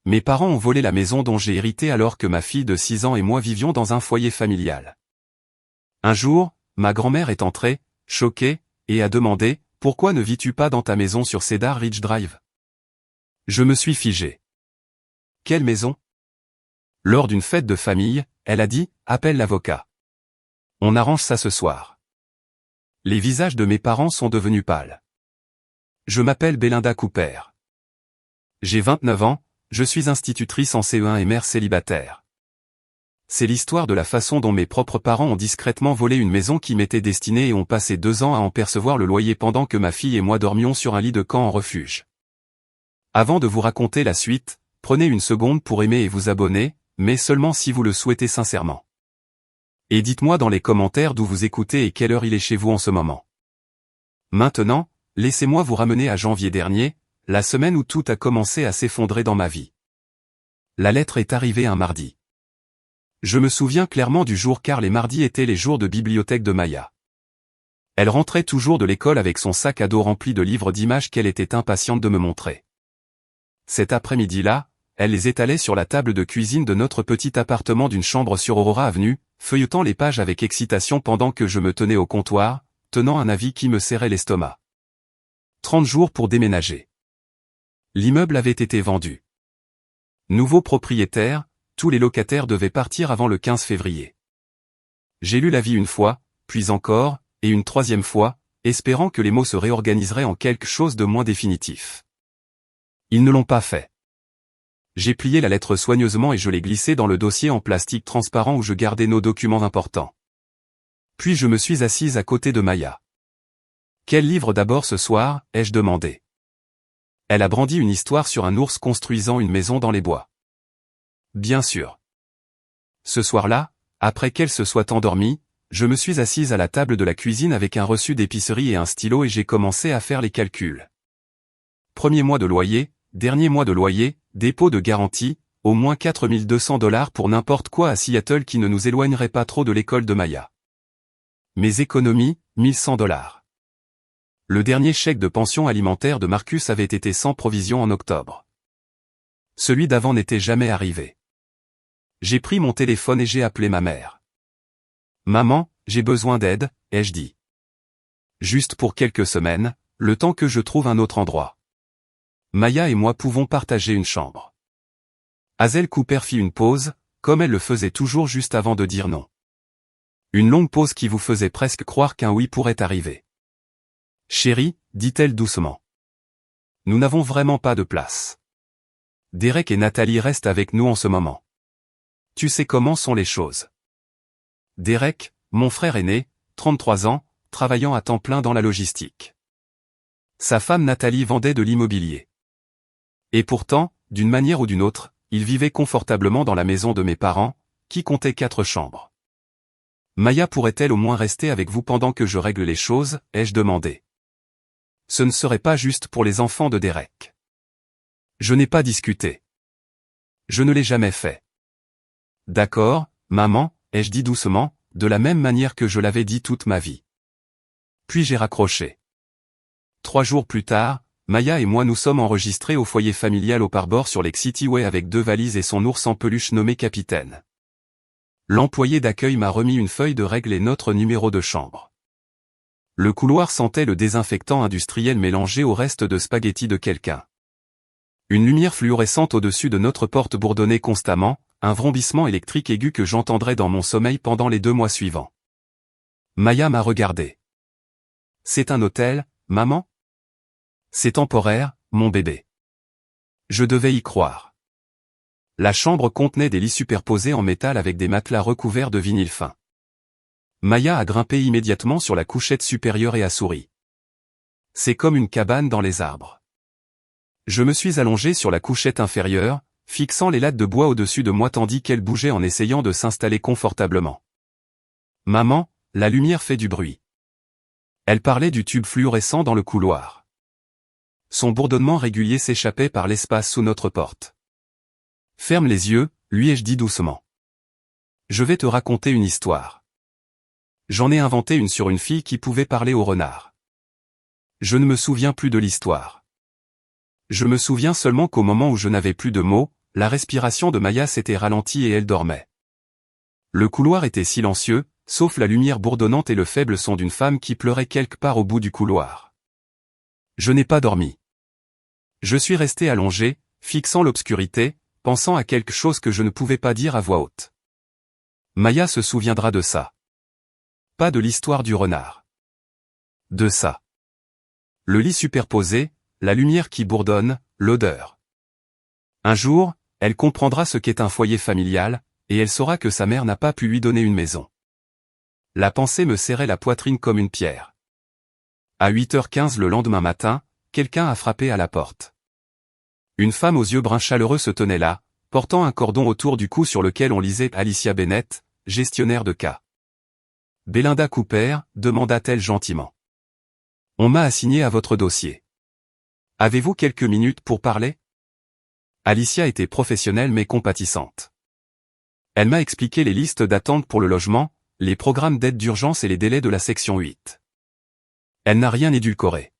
Mes parents ont volé la maison dont j'ai hérité alors que ma fille de 6 ans et moi vivions dans un foyer familial. Un jour, ma grand-mère est entrée, choquée, et a demandé « Pourquoi ne vis-tu pas dans ta maison sur Cedar Ridge Drive ?» Je me suis figé. Quelle maison? Lors d'une fête de famille, elle a dit « Appelle l'avocat. On arrange ça ce soir. » Les visages de mes parents sont devenus pâles. Je m'appelle Belinda Cooper. J'ai 29 ans, je suis institutrice en CE1 et mère célibataire. C'est l'histoire de la façon dont mes propres parents ont discrètement volé une maison qui m'était destinée et ont passé 2 ans à en percevoir le loyer pendant que ma fille et moi dormions sur un lit de camp en refuge. Avant de vous raconter la suite, prenez une seconde pour aimer et vous abonner, mais seulement si vous le souhaitez sincèrement. Et dites-moi dans les commentaires d'où vous écoutez et quelle heure il est chez vous en ce moment. Maintenant, laissez-moi vous ramener à janvier dernier, la semaine où tout a commencé à s'effondrer dans ma vie. La lettre est arrivée un mardi. Je me souviens clairement du jour car les mardis étaient les jours de bibliothèque de Maya. Elle rentrait toujours de l'école avec son sac à dos rempli de livres d'images qu'elle était impatiente de me montrer. Cet après-midi-là, elle les étalait sur la table de cuisine de notre petit appartement d'une chambre sur Aurora Avenue, feuilletant les pages avec excitation pendant que je me tenais au comptoir, tenant un avis qui me serrait l'estomac. 30 jours pour déménager. L'immeuble avait été vendu. Nouveau propriétaire, tous les locataires devaient partir avant le 15 février. J'ai lu l'avis une fois, puis encore, et une troisième fois, espérant que les mots se réorganiseraient en quelque chose de moins définitif. Ils ne l'ont pas fait. J'ai plié la lettre soigneusement et je l'ai glissée dans le dossier en plastique transparent où je gardais nos documents importants. Puis je me suis assise à côté de Maya. « Quel livre d'abord ce soir ?» ai-je demandé. Elle a brandi une histoire sur un ours construisant une maison dans les bois. Bien sûr. Ce soir-là, après qu'elle se soit endormie, je me suis assise à la table de la cuisine avec un reçu d'épicerie et un stylo et j'ai commencé à faire les calculs. Premier mois de loyer, dernier mois de loyer, dépôt de garantie, au moins 4200 $ pour n'importe quoi à Seattle qui ne nous éloignerait pas trop de l'école de Maya. Mes économies, 1100 $. Le dernier chèque de pension alimentaire de Marcus avait été sans provision en octobre. Celui d'avant n'était jamais arrivé. J'ai pris mon téléphone et j'ai appelé ma mère. « Maman, j'ai besoin d'aide », ai-je dit. Juste pour quelques semaines, le temps que je trouve un autre endroit. Maya et moi pouvons partager une chambre. Hazel Cooper fit une pause, comme elle le faisait toujours juste avant de dire non. Une longue pause qui vous faisait presque croire qu'un oui pourrait arriver. « Chérie », dit-elle doucement. « Nous n'avons vraiment pas de place. Derek et Nathalie restent avec nous en ce moment. Tu sais comment sont les choses. Derek, mon frère aîné, 33 ans, travaillant à temps plein dans la logistique. Sa femme Nathalie vendait de l'immobilier. Et pourtant, d'une manière ou d'une autre, il vivait confortablement dans la maison de mes parents, qui comptait 4 chambres. Maya pourrait-elle au moins rester avec vous pendant que je règle les choses, ai-je demandé. Ce ne serait pas juste pour les enfants de Derek. Je n'ai pas discuté. Je ne l'ai jamais fait. D'accord, maman, ai-je dit doucement, de la même manière que je l'avais dit toute ma vie. Puis j'ai raccroché. 3 jours plus tard, Maya et moi nous sommes enregistrés au foyer familial au Parbord sur Lake City Way avec 2 valises et son ours en peluche nommé Capitaine. L'employé d'accueil m'a remis une feuille de règle et notre numéro de chambre. Le couloir sentait le désinfectant industriel mélangé au reste de spaghettis de quelqu'un. Une lumière fluorescente au-dessus de notre porte bourdonnait constamment, un vrombissement électrique aigu que j'entendrais dans mon sommeil pendant les 2 mois suivants. Maya m'a regardé. « C'est un hôtel, maman ? » « C'est temporaire, mon bébé. » Je devais y croire. La chambre contenait des lits superposés en métal avec des matelas recouverts de vinyle fin. Maya a grimpé immédiatement sur la couchette supérieure et a souri. « C'est comme une cabane dans les arbres. » Je me suis allongé sur la couchette inférieure, fixant les lattes de bois au-dessus de moi tandis qu'elle bougeait en essayant de s'installer confortablement. « Maman, la lumière fait du bruit. » Elle parlait du tube fluorescent dans le couloir. Son bourdonnement régulier s'échappait par l'espace sous notre porte. « Ferme les yeux, lui ai-je dit doucement. Je vais te raconter une histoire. J'en ai inventé une sur une fille qui pouvait parler au renard. Je ne me souviens plus de l'histoire. Je me souviens seulement qu'au moment où je n'avais plus de mots, la respiration de Maya s'était ralentie et elle dormait. Le couloir était silencieux, sauf la lumière bourdonnante et le faible son d'une femme qui pleurait quelque part au bout du couloir. Je n'ai pas dormi. Je suis resté allongé, fixant l'obscurité, pensant à quelque chose que je ne pouvais pas dire à voix haute. Maya se souviendra de ça. Pas de l'histoire du renard. De ça. Le lit superposé, la lumière qui bourdonne, l'odeur. Un jour, elle comprendra ce qu'est un foyer familial, et elle saura que sa mère n'a pas pu lui donner une maison. La pensée me serrait la poitrine comme une pierre. À 8h15 le lendemain matin, quelqu'un a frappé à la porte. Une femme aux yeux bruns chaleureux se tenait là, portant un cordon autour du cou sur lequel on lisait Alicia Bennett, gestionnaire de cas. Belinda Cooper, demanda-t-elle gentiment. On m'a assigné à votre dossier. Avez-vous quelques minutes pour parler? Alicia était professionnelle mais compatissante. Elle m'a expliqué les listes d'attente pour le logement, les programmes d'aide d'urgence et les délais de la section 8. Elle n'a rien édulcoré.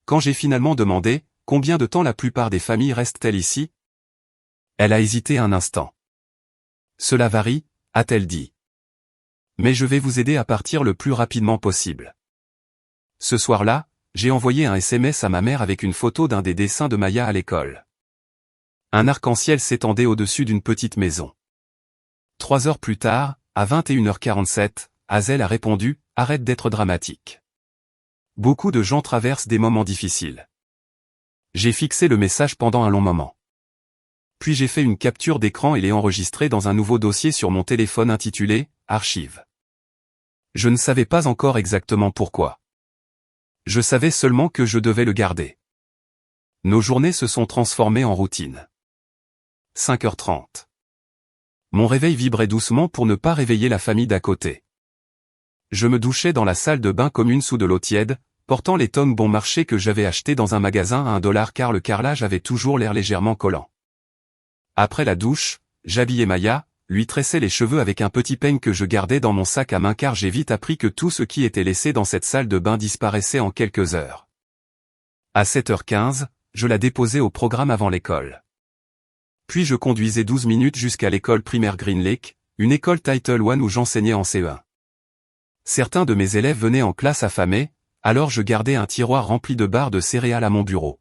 Quand j'ai finalement demandé, combien de temps la plupart des familles restent-elles ici? Elle a hésité un instant. Cela varie, a-t-elle dit. Mais je vais vous aider à partir le plus rapidement possible. Ce soir-là, j'ai envoyé un SMS à ma mère avec une photo d'un des dessins de Maya à l'école. Un arc-en-ciel s'étendait au-dessus d'une petite maison. 3 heures plus tard, à 21h47, Hazel a répondu « Arrête d'être dramatique. » Beaucoup de gens traversent des moments difficiles. J'ai fixé le message pendant un long moment. Puis j'ai fait une capture d'écran et l'ai enregistré dans un nouveau dossier sur mon téléphone intitulé « Archives ». Je ne savais pas encore exactement pourquoi. Je savais seulement que je devais le garder. Nos journées se sont transformées en routine. 5h30. Mon réveil vibrait doucement pour ne pas réveiller la famille d'à côté. Je me douchais dans la salle de bain commune sous de l'eau tiède, portant les tongs bon marché que j'avais achetés dans un magasin à $1 car le carrelage avait toujours l'air légèrement collant. Après la douche, j'habillais Maya, lui tressais les cheveux avec un petit peigne que je gardais dans mon sac à main car j'ai vite appris que tout ce qui était laissé dans cette salle de bain disparaissait en quelques heures. À 7h15, je la déposais au programme avant l'école. Puis je conduisais 12 minutes jusqu'à l'école primaire Green Lake, une école Title I où j'enseignais en CE1. Certains de mes élèves venaient en classe affamés, alors je gardais un tiroir rempli de barres de céréales à mon bureau.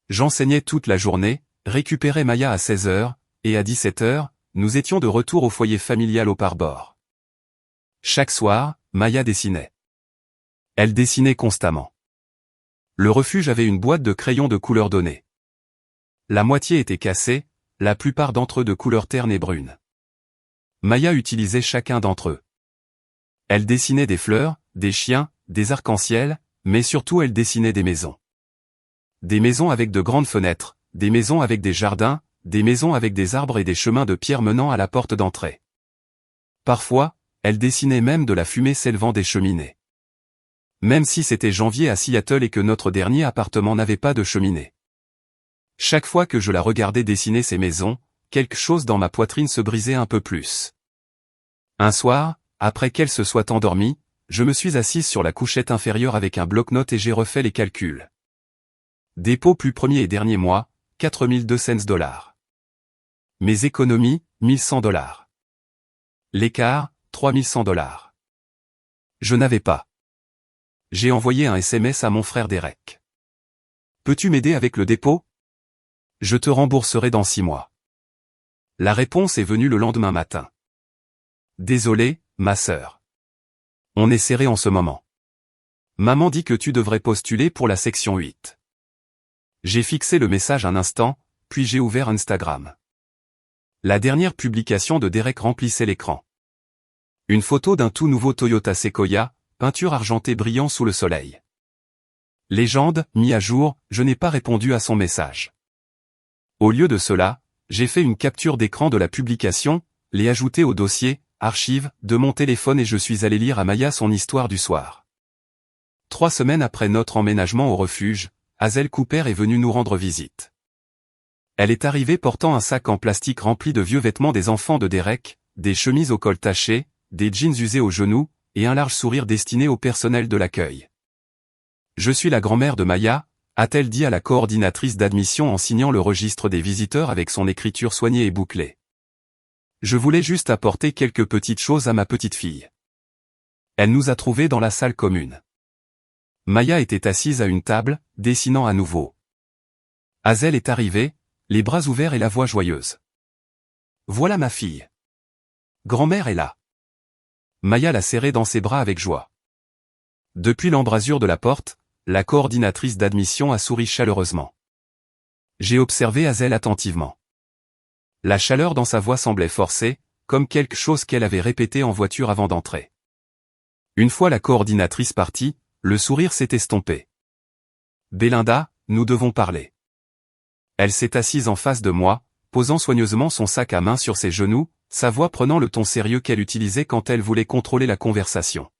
J'enseignais toute la journée, récupérais Maya à 16h, et à 17h, nous étions de retour au foyer familial au pare-bord. Chaque soir, Maya dessinait. Elle dessinait constamment. Le refuge avait une boîte de crayons de couleur donnée. La moitié était cassée, la plupart d'entre eux de couleur terne et brune. Maya utilisait chacun d'entre eux. Elle dessinait des fleurs, des chiens, des arcs-en-ciel, mais surtout elle dessinait des maisons. Des maisons avec de grandes fenêtres, des maisons avec des jardins, des maisons avec des arbres et des chemins de pierre menant à la porte d'entrée. Parfois, elle dessinait même de la fumée s'élevant des cheminées. Même si c'était janvier à Seattle et que notre dernier appartement n'avait pas de cheminée. Chaque fois que je la regardais dessiner ces maisons, quelque chose dans ma poitrine se brisait un peu plus. Un soir, après qu'elle se soit endormie, je me suis assise sur la couchette inférieure avec un bloc-notes et j'ai refait les calculs. Dépôt plus premier et dernier mois, $4,200. Mes économies, $1,100. L'écart, $3,100. Je n'avais pas. J'ai envoyé un SMS à mon frère Derek. Peux-tu m'aider avec le dépôt? Je te rembourserai dans 6 mois. La réponse est venue le lendemain matin. Désolé, ma sœur. On est serré en ce moment. Maman dit que tu devrais postuler pour la section 8. J'ai fixé le message un instant, puis j'ai ouvert Instagram. La dernière publication de Derek remplissait l'écran. Une photo d'un tout nouveau Toyota Sequoia, peinture argentée brillant sous le soleil. Légende, mis à jour, je n'ai pas répondu à son message. Au lieu de cela, j'ai fait une capture d'écran de la publication, l'ai ajoutée au dossier, archives, de mon téléphone et je suis allé lire à Maya son histoire du soir. 3 semaines après notre emménagement au refuge, Hazel Cooper est venue nous rendre visite. Elle est arrivée portant un sac en plastique rempli de vieux vêtements des enfants de Derek, des chemises au col taché, des jeans usés aux genoux, et un large sourire destiné au personnel de l'accueil. Je suis la grand-mère de Maya, a-t-elle dit à la coordinatrice d'admission en signant le registre des visiteurs avec son écriture soignée et bouclée. Je voulais juste apporter quelques petites choses à ma petite fille. Elle nous a trouvés dans la salle commune. Maya était assise à une table, dessinant à nouveau. Hazel est arrivée, les bras ouverts et la voix joyeuse. Voilà ma fille. Grand-mère est là. Maya l'a serrée dans ses bras avec joie. Depuis l'embrasure de la porte, la coordinatrice d'admission a souri chaleureusement. J'ai observé Hazel attentivement. La chaleur dans sa voix semblait forcée, comme quelque chose qu'elle avait répété en voiture avant d'entrer. Une fois la coordinatrice partie, le sourire s'est estompé. Belinda, nous devons parler. Elle s'est assise en face de moi, posant soigneusement son sac à main sur ses genoux, sa voix prenant le ton sérieux qu'elle utilisait quand elle voulait contrôler la conversation.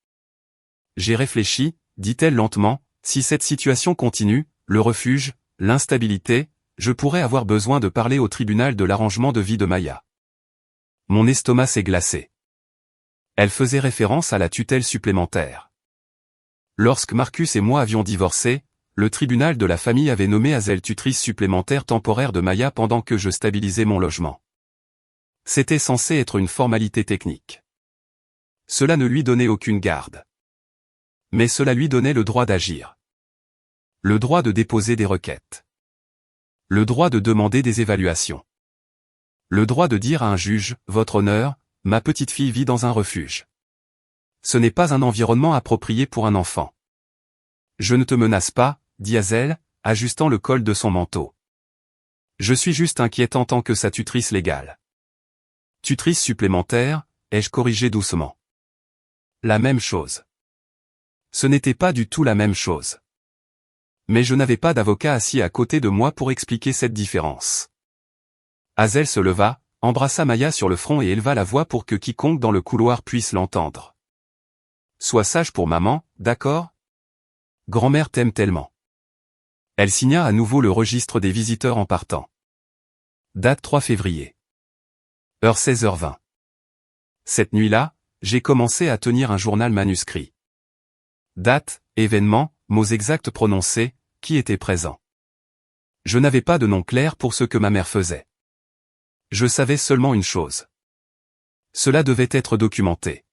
J'ai réfléchi, dit-elle lentement, si cette situation continue, le refuge, l'instabilité, je pourrais avoir besoin de parler au tribunal de l'arrangement de vie de Maya. Mon estomac s'est glacé. Elle faisait référence à la tutelle supplémentaire. Lorsque Marcus et moi avions divorcé, le tribunal de la famille avait nommé Hazel tutrice supplémentaire temporaire de Maya pendant que je stabilisais mon logement. C'était censé être une formalité technique. Cela ne lui donnait aucune garde. Mais cela lui donnait le droit d'agir. Le droit de déposer des requêtes. Le droit de demander des évaluations. Le droit de dire à un juge, votre honneur, ma petite fille vit dans un refuge. Ce n'est pas un environnement approprié pour un enfant. Je ne te menace pas, dit Hazel, ajustant le col de son manteau. Je suis juste inquiète en tant que sa tutrice légale. Tutrice supplémentaire, ai-je corrigé doucement. La même chose. Ce n'était pas du tout la même chose. Mais je n'avais pas d'avocat assis à côté de moi pour expliquer cette différence. Hazel se leva, embrassa Maya sur le front et éleva la voix pour que quiconque dans le couloir puisse l'entendre. Sois sage pour maman, d'accord? Grand-mère t'aime tellement. Elle signa à nouveau le registre des visiteurs en partant. Date 3 février. Heure 16h20. Cette nuit-là, j'ai commencé à tenir un journal manuscrit. Date, événement, mots exacts prononcés, qui était présent. Je n'avais pas de nom clair pour ce que ma mère faisait. Je savais seulement une chose. Cela devait être documenté.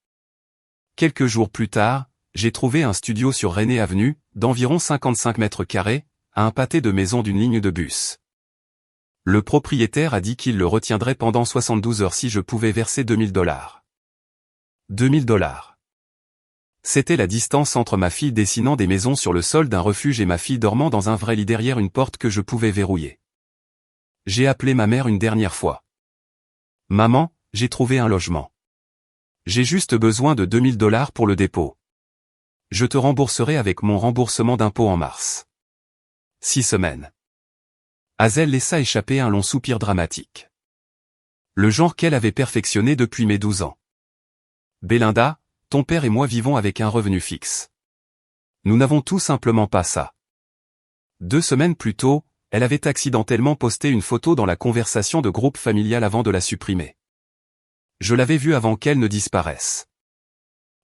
Quelques jours plus tard, j'ai trouvé un studio sur René Avenue, d'environ 55 mètres carrés, à un pâté de maison d'une ligne de bus. Le propriétaire a dit qu'il le retiendrait pendant 72 heures si je pouvais verser $2000. $2000. C'était la distance entre ma fille dessinant des maisons sur le sol d'un refuge et ma fille dormant dans un vrai lit derrière une porte que je pouvais verrouiller. J'ai appelé ma mère une dernière fois. Maman, j'ai trouvé un logement. J'ai juste besoin de $2000 pour le dépôt. Je te rembourserai avec mon remboursement d'impôt en mars. 6 semaines. Hazel laissa échapper un long soupir dramatique. Le genre qu'elle avait perfectionné depuis mes 12 ans. Belinda, ton père et moi vivons avec un revenu fixe. Nous n'avons tout simplement pas ça. 2 semaines plus tôt, elle avait accidentellement posté une photo dans la conversation de groupe familial avant de la supprimer. Je l'avais vue avant qu'elle ne disparaisse.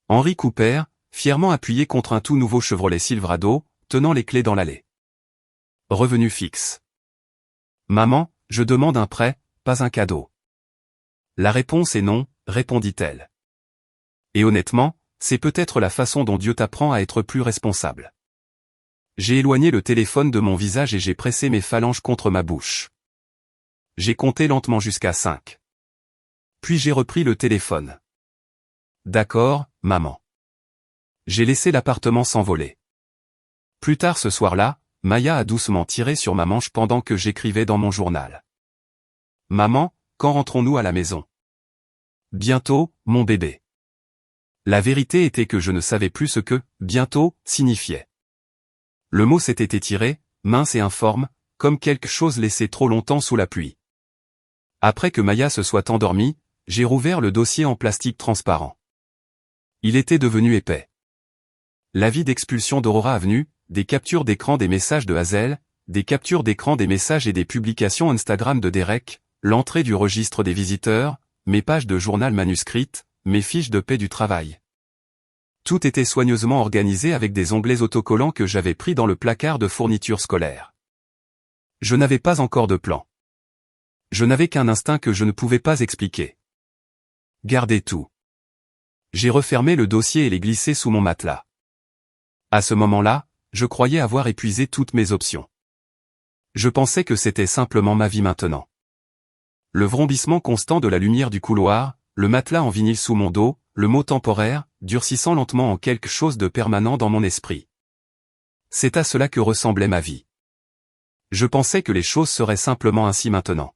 Henry Cooper, fièrement appuyé contre un tout nouveau Chevrolet Silverado, tenant les clés dans l'allée. Revenu fixe. Maman, je demande un prêt, pas un cadeau. La réponse est non, répondit-elle. Et honnêtement, c'est peut-être la façon dont Dieu t'apprend à être plus responsable. J'ai éloigné le téléphone de mon visage et j'ai pressé mes phalanges contre ma bouche. J'ai compté lentement jusqu'à 5. Puis j'ai repris le téléphone. D'accord, maman. J'ai laissé l'appartement s'envoler. Plus tard ce soir-là, Maya a doucement tiré sur ma manche pendant que j'écrivais dans mon journal. Maman, quand rentrons-nous à la maison? Bientôt, mon bébé. La vérité était que je ne savais plus ce que « bientôt » signifiait. Le mot s'était étiré, mince et informe, comme quelque chose laissé trop longtemps sous la pluie. Après que Maya se soit endormie, j'ai rouvert le dossier en plastique transparent. Il était devenu épais. L'avis d'expulsion d'Aurora Avenue, des captures d'écran des messages de Hazel, des captures d'écran des messages et des publications Instagram de Derek, l'entrée du registre des visiteurs, mes pages de journal manuscrites, mes fiches de paie du travail. Tout était soigneusement organisé avec des onglets autocollants que j'avais pris dans le placard de fournitures scolaires. Je n'avais pas encore de plan. Je n'avais qu'un instinct que je ne pouvais pas expliquer. Garder tout. J'ai refermé le dossier et l'ai glissé sous mon matelas. À ce moment-là, je croyais avoir épuisé toutes mes options. Je pensais que c'était simplement ma vie maintenant. Le vrombissement constant de la lumière du couloir, le matelas en vinyle sous mon dos, le mot temporaire, durcissant lentement en quelque chose de permanent dans mon esprit. C'est à cela que ressemblait ma vie. Je pensais que les choses seraient simplement ainsi maintenant.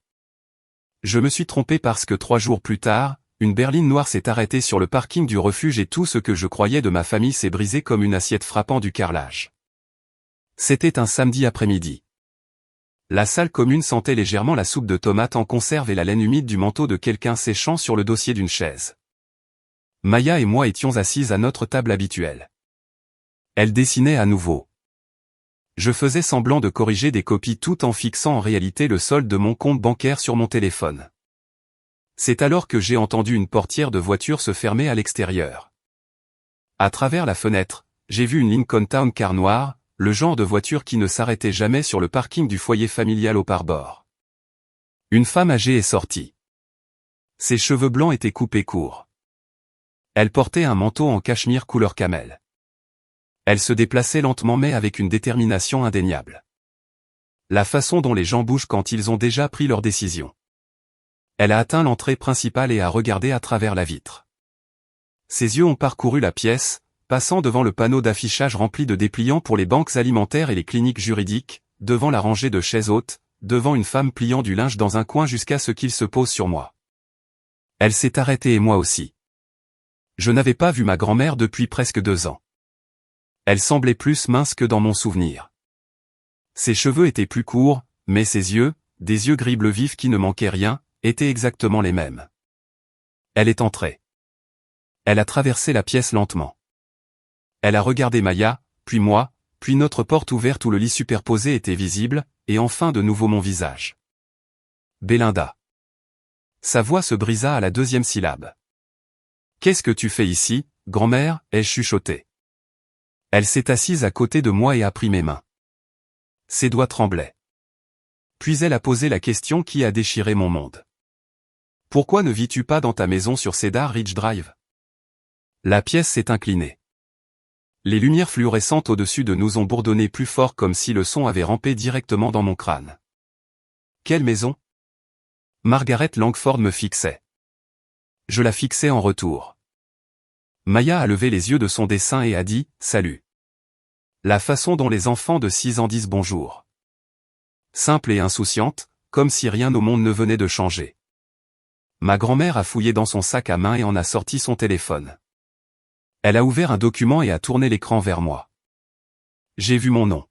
Je me suis trompé parce que 3 jours plus tard, une berline noire s'est arrêtée sur le parking du refuge et tout ce que je croyais de ma famille s'est brisé comme une assiette frappant du carrelage. C'était un samedi après-midi. La salle commune sentait légèrement la soupe de tomates en conserve et la laine humide du manteau de quelqu'un séchant sur le dossier d'une chaise. Maya et moi étions assises à notre table habituelle. Elle dessinait à nouveau. Je faisais semblant de corriger des copies tout en fixant en réalité le solde de mon compte bancaire sur mon téléphone. C'est alors que j'ai entendu une portière de voiture se fermer à l'extérieur. À travers la fenêtre, j'ai vu une Lincoln Town Car noire, le genre de voiture qui ne s'arrêtait jamais sur le parking du foyer familial au pare-bord. Une femme âgée est sortie. Ses cheveux blancs étaient coupés courts. Elle portait un manteau en cachemire couleur camel. Elle se déplaçait lentement mais avec une détermination indéniable. La façon dont les gens bougent quand ils ont déjà pris leur décision. Elle a atteint l'entrée principale et a regardé à travers la vitre. Ses yeux ont parcouru la pièce, passant devant le panneau d'affichage rempli de dépliants pour les banques alimentaires et les cliniques juridiques, devant la rangée de chaises hautes, devant une femme pliant du linge dans un coin jusqu'à ce qu'il se pose sur moi. Elle s'est arrêtée et moi aussi. Je n'avais pas vu ma grand-mère depuis presque 2 ans. Elle semblait plus mince que dans mon souvenir. Ses cheveux étaient plus courts, mais ses yeux, des yeux gris bleu vif qui ne manquaient rien, étaient exactement les mêmes. Elle est entrée. Elle a traversé la pièce lentement. Elle a regardé Maya, puis moi, puis notre porte ouverte où le lit superposé était visible, et enfin de nouveau mon visage. Belinda. Sa voix se brisa à la 2e syllabe. Qu'est-ce que tu fais ici, grand-mère, ai-je chuchoté. Elle s'est assise à côté de moi et a pris mes mains. Ses doigts tremblaient. Puis elle a posé la question qui a déchiré mon monde. Pourquoi ne vis-tu pas dans ta maison sur Cedar Ridge Drive? La pièce s'est inclinée. Les lumières fluorescentes au-dessus de nous ont bourdonné plus fort comme si le son avait rampé directement dans mon crâne. Quelle maison? Margaret Langford me fixait. Je la fixais en retour. Maya a levé les yeux de son dessin et a dit « Salut ». La façon dont les enfants de 6 ans disent bonjour. Simple et insouciante, comme si rien au monde ne venait de changer. Ma grand-mère a fouillé dans son sac à main et en a sorti son téléphone. Elle a ouvert un document et a tourné l'écran vers moi. J'ai vu mon nom.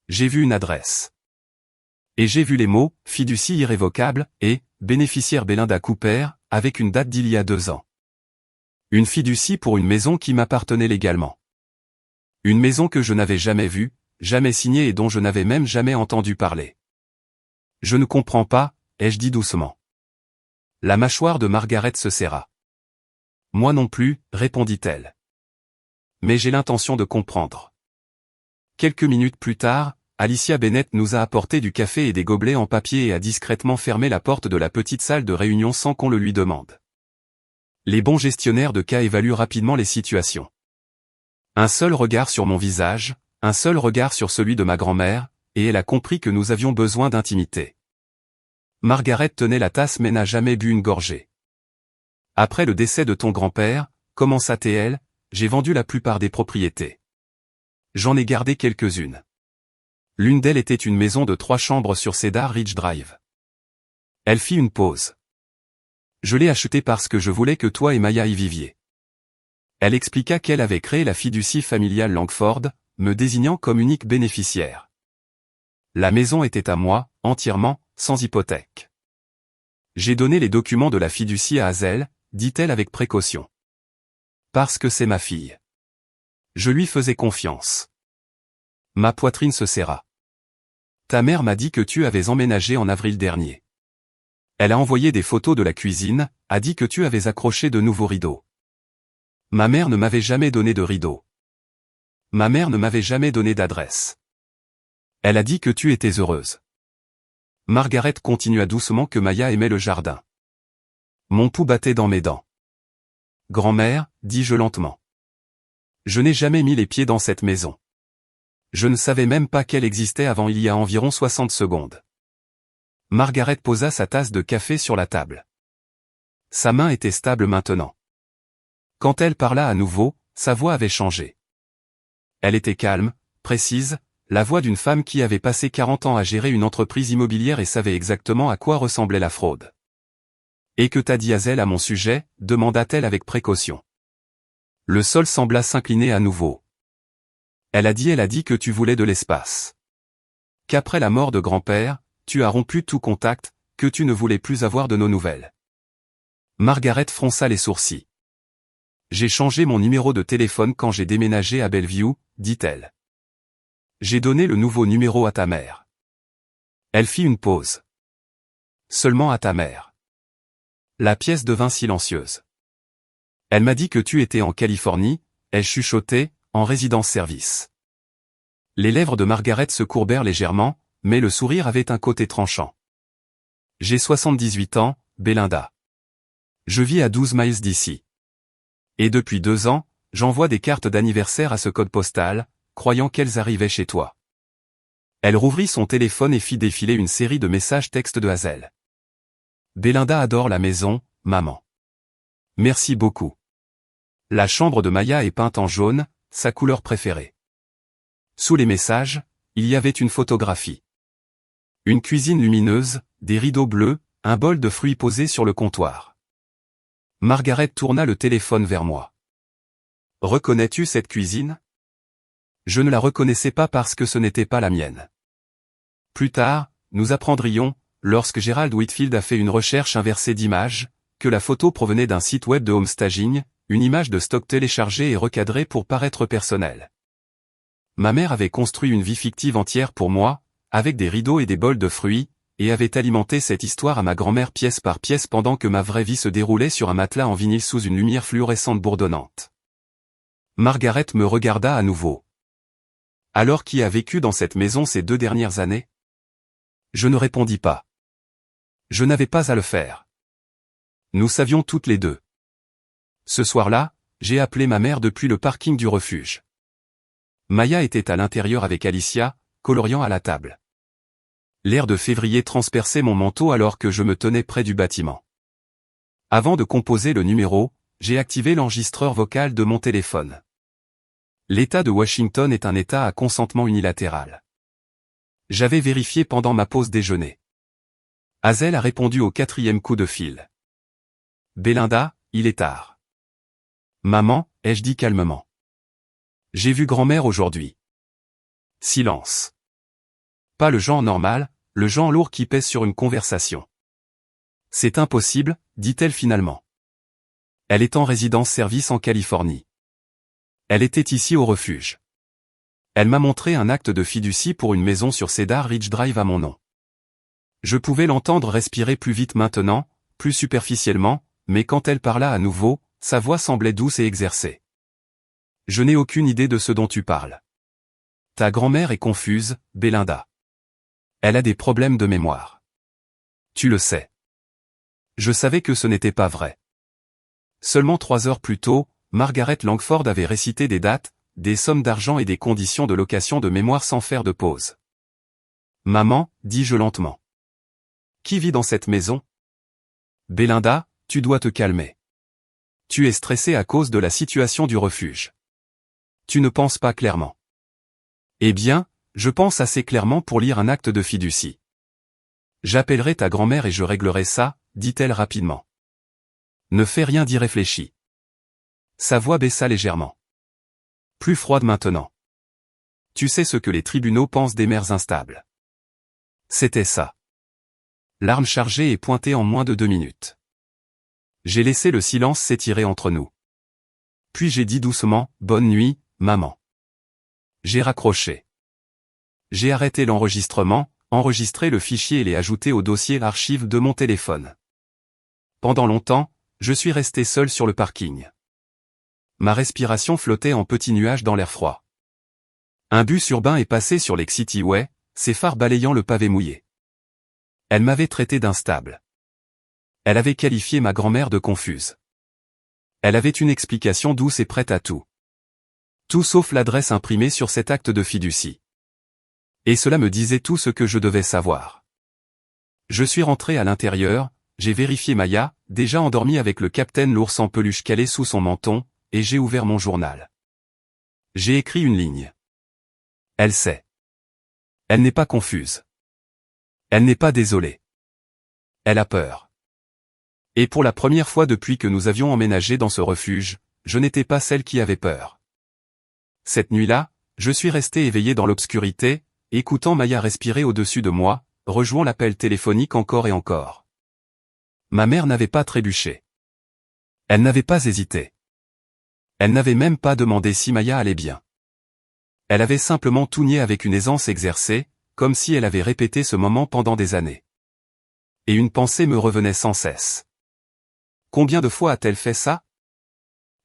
J'ai vu une adresse. Et j'ai vu les mots « fiducie irrévocable » et « bénéficiaire Belinda Cooper » avec une date d'il y a 2 ans. Une fiducie pour une maison qui m'appartenait légalement. Une maison que je n'avais jamais vue, jamais signée et dont je n'avais même jamais entendu parler. Je ne comprends pas, ai-je dit doucement. La mâchoire de Margaret se serra. Moi non plus, répondit-elle. Mais j'ai l'intention de comprendre. Quelques minutes plus tard, Alicia Bennett nous a apporté du café et des gobelets en papier et a discrètement fermé la porte de la petite salle de réunion sans qu'on le lui demande. Les bons gestionnaires de cas évaluent rapidement les situations. Un seul regard sur mon visage, un seul regard sur celui de ma grand-mère, et elle a compris que nous avions besoin d'intimité. Margaret tenait la tasse mais n'a jamais bu une gorgée. Après le décès de ton grand-père, commença-t-elle, j'ai vendu la plupart des propriétés. J'en ai gardé quelques-unes. L'une d'elles était une maison de 3 chambres sur Cedar Ridge Drive. Elle fit une pause. Je l'ai achetée parce que je voulais que toi et Maya y viviez. Elle expliqua qu'elle avait créé la fiducie familiale Langford, me désignant comme unique bénéficiaire. La maison était à moi, entièrement, sans hypothèque. J'ai donné les documents de la fiducie à Hazel, dit-elle avec précaution. Parce que c'est ma fille. Je lui faisais confiance. Ma poitrine se serra. Ta mère m'a dit que tu avais emménagé en avril dernier. Elle a envoyé des photos de la cuisine, a dit que tu avais accroché de nouveaux rideaux. Ma mère ne m'avait jamais donné de rideau. Ma mère ne m'avait jamais donné d'adresse. Elle a dit que tu étais heureuse. Margaret continua doucement que Maya aimait le jardin. Mon pouls battait dans mes dents. Grand-mère, dis-je lentement. Je n'ai jamais mis les pieds dans cette maison. Je ne savais même pas qu'elle existait avant il y a environ 60 secondes. Margaret posa sa tasse de café sur la table. Sa main était stable maintenant. Quand elle parla à nouveau, sa voix avait changé. Elle était calme, précise, la voix d'une femme qui avait passé 40 ans à gérer une entreprise immobilière et savait exactement à quoi ressemblait la fraude. « Et que t'a dit Hazel à mon sujet » demanda-t-elle avec précaution. Le sol sembla s'incliner à nouveau. Elle a dit que tu voulais de l'espace. Qu'après la mort de grand-père, tu as rompu tout contact, que tu ne voulais plus avoir de nos nouvelles. Margaret fronça les sourcils. J'ai changé mon numéro de téléphone quand j'ai déménagé à Bellevue, dit-elle. J'ai donné le nouveau numéro à ta mère. Elle fit une pause. Seulement à ta mère. La pièce devint silencieuse. Elle m'a dit que tu étais en Californie, elle chuchotait, en résidence-service. Les lèvres de Margaret se courbèrent légèrement, mais le sourire avait un côté tranchant. J'ai 78 ans, Belinda. Je vis à 12 miles d'ici. Et depuis 2 ans, j'envoie des cartes d'anniversaire à ce code postal, croyant qu'elles arrivaient chez toi. Elle rouvrit son téléphone et fit défiler une série de messages textes de Hazel. Belinda adore la maison, maman. Merci beaucoup. La chambre de Maya est peinte en jaune, sa couleur préférée. Sous les messages, il y avait une photographie. Une cuisine lumineuse, des rideaux bleus, un bol de fruits posé sur le comptoir. Margaret tourna le téléphone vers moi. Reconnais-tu cette cuisine ? Je ne la reconnaissais pas parce que ce n'était pas la mienne. Plus tard, nous apprendrions, lorsque Gerald Whitfield a fait une recherche inversée d'images, que la photo provenait d'un site web de homestaging, une image de stock téléchargée et recadrée pour paraître personnelle. Ma mère avait construit une vie fictive entière pour moi, avec des rideaux et des bols de fruits, et avait alimenté cette histoire à ma grand-mère pièce par pièce pendant que ma vraie vie se déroulait sur un matelas en vinyle sous une lumière fluorescente bourdonnante. Margaret me regarda à nouveau. Alors qui a vécu dans cette maison ces 2 dernières années ? Je ne répondis pas. Je n'avais pas à le faire. Nous savions toutes les deux. Ce soir-là, j'ai appelé ma mère depuis le parking du refuge. Maya était à l'intérieur avec Alicia, coloriant à la table. L'air de février transperçait mon manteau alors que je me tenais près du bâtiment. Avant de composer le numéro, j'ai activé l'enregistreur vocal de mon téléphone. L'État de Washington est un État à consentement unilatéral. J'avais vérifié pendant ma pause déjeuner. Hazel a répondu au 4e coup de fil. Belinda, il est tard. Maman, ai-je dit calmement. J'ai vu grand-mère aujourd'hui. Silence. Pas le genre normal, le genre lourd qui pèse sur une conversation. C'est impossible, dit-elle finalement. Elle est en résidence-service en Californie. Elle était ici au refuge. Elle m'a montré un acte de fiducie pour une maison sur Cedar Ridge Drive à mon nom. Je pouvais l'entendre respirer plus vite maintenant, plus superficiellement, mais quand elle parla à nouveau, sa voix semblait douce et exercée. Je n'ai aucune idée de ce dont tu parles. Ta grand-mère est confuse, Belinda. Elle a des problèmes de mémoire. Tu le sais. Je savais que ce n'était pas vrai. Seulement 3 heures plus tôt, Margaret Langford avait récité des dates, des sommes d'argent et des conditions de location de mémoire sans faire de pause. Maman, dis-je lentement. Qui vit dans cette maison ? Belinda, tu dois te calmer. Tu es stressée à cause de la situation du refuge. Tu ne penses pas clairement. Eh bien, je pense assez clairement pour lire un acte de fiducie. J'appellerai ta grand-mère et je réglerai ça, dit-elle rapidement. Ne fais rien d'irréfléchi. Sa voix baissa légèrement. Plus froide maintenant. Tu sais ce que les tribunaux pensent des mères instables. C'était ça. L'arme chargée et pointée en moins de 2 minutes. J'ai laissé le silence s'étirer entre nous. Puis j'ai dit doucement, « Bonne nuit, maman. » J'ai raccroché. J'ai arrêté l'enregistrement, enregistré le fichier et l'ai ajouté au dossier archive de mon téléphone. Pendant longtemps, je suis resté seul sur le parking. Ma respiration flottait en petits nuages dans l'air froid. Un bus urbain est passé sur l'Exityway, ses phares balayant le pavé mouillé. Elle m'avait traité d'instable. Elle avait qualifié ma grand-mère de confuse. Elle avait une explication douce et prête à tout. Tout sauf l'adresse imprimée sur cet acte de fiducie. Et cela me disait tout ce que je devais savoir. Je suis rentré à l'intérieur, j'ai vérifié Maya, déjà endormie avec le capitaine l'ours en peluche calé sous son menton, et j'ai ouvert mon journal. J'ai écrit une ligne. Elle sait. Elle n'est pas confuse. Elle n'est pas désolée. Elle a peur. Et pour la première fois depuis que nous avions emménagé dans ce refuge, je n'étais pas celle qui avait peur. Cette nuit-là, je suis resté éveillé dans l'obscurité, écoutant Maya respirer au-dessus de moi, rejouant l'appel téléphonique encore et encore. Ma mère n'avait pas trébuché. Elle n'avait pas hésité. Elle n'avait même pas demandé si Maya allait bien. Elle avait simplement tout nié avec une aisance exercée, comme si elle avait répété ce moment pendant des années. Et une pensée me revenait sans cesse. Combien de fois a-t-elle fait ça?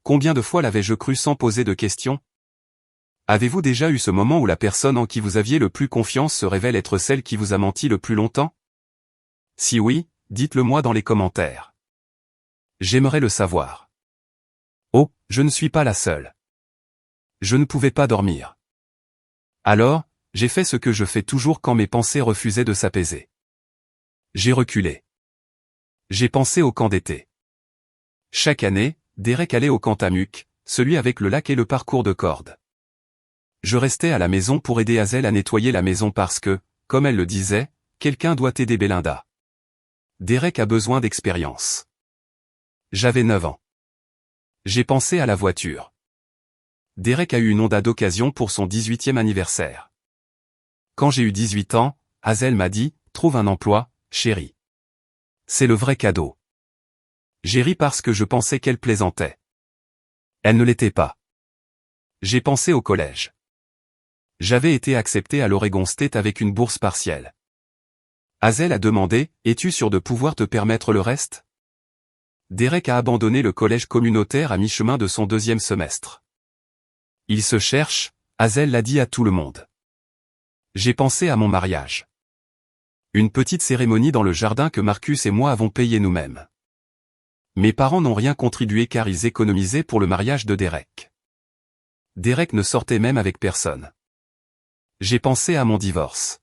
Combien de fois l'avais-je cru sans poser de questions? Avez-vous déjà eu ce moment où la personne en qui vous aviez le plus confiance se révèle être celle qui vous a menti le plus longtemps? Si oui, dites-le moi dans les commentaires. J'aimerais le savoir. Oh, je ne suis pas la seule. Je ne pouvais pas dormir. Alors, j'ai fait ce que je fais toujours quand mes pensées refusaient de s'apaiser. J'ai reculé. J'ai pensé au camp d'été. Chaque année, Derek allait au camp Tamuk, celui avec le lac et le parcours de corde. Je restais à la maison pour aider Hazel à nettoyer la maison parce que, comme elle le disait, quelqu'un doit aider Belinda. Derek a besoin d'expérience. J'avais 9 ans. J'ai pensé à la voiture. Derek a eu une Honda d'occasion pour son 18e anniversaire. Quand j'ai eu 18 ans, Hazel m'a dit, trouve un emploi, chérie. C'est le vrai cadeau. J'ai ri parce que je pensais qu'elle plaisantait. Elle ne l'était pas. J'ai pensé au collège. J'avais été accepté à l'Oregon State avec une bourse partielle. Hazel a demandé, es-tu sûr de pouvoir te permettre le reste? Derek a abandonné le collège communautaire à mi-chemin de son 2e semestre. Il se cherche, Hazel l'a dit à tout le monde. J'ai pensé à mon mariage. Une petite cérémonie dans le jardin que Marcus et moi avons payé nous-mêmes. Mes parents n'ont rien contribué car ils économisaient pour le mariage de Derek. Derek ne sortait même avec personne. J'ai pensé à mon divorce.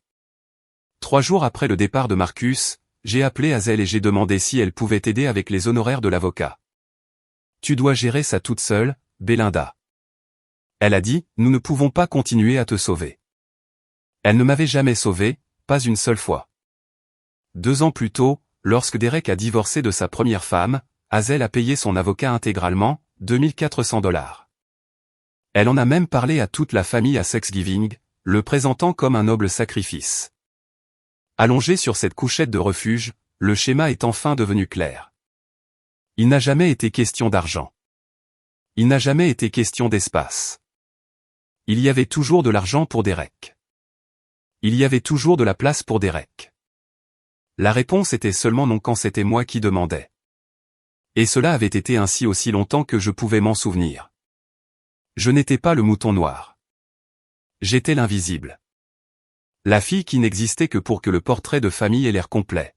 3 jours après le départ de Marcus, j'ai appelé Hazel et j'ai demandé si elle pouvait aider avec les honoraires de l'avocat. Tu dois gérer ça toute seule, Belinda. Elle a dit, nous ne pouvons pas continuer à te sauver. Elle ne m'avait jamais sauvé, pas une seule fois. 2 ans plus tôt, lorsque Derek a divorcé de sa première femme, Hazel a payé son avocat intégralement, $2400. Elle en a même parlé à toute la famille à Thanksgiving, le présentant comme un noble sacrifice. Allongé sur cette couchette de refuge, le schéma est enfin devenu clair. Il n'a jamais été question d'argent. Il n'a jamais été question d'espace. Il y avait toujours de l'argent pour Derek. Il y avait toujours de la place pour Derek. La réponse était seulement non quand c'était moi qui demandais. Et cela avait été ainsi aussi longtemps que je pouvais m'en souvenir. Je n'étais pas le mouton noir. J'étais l'invisible. La fille qui n'existait que pour que le portrait de famille ait l'air complet.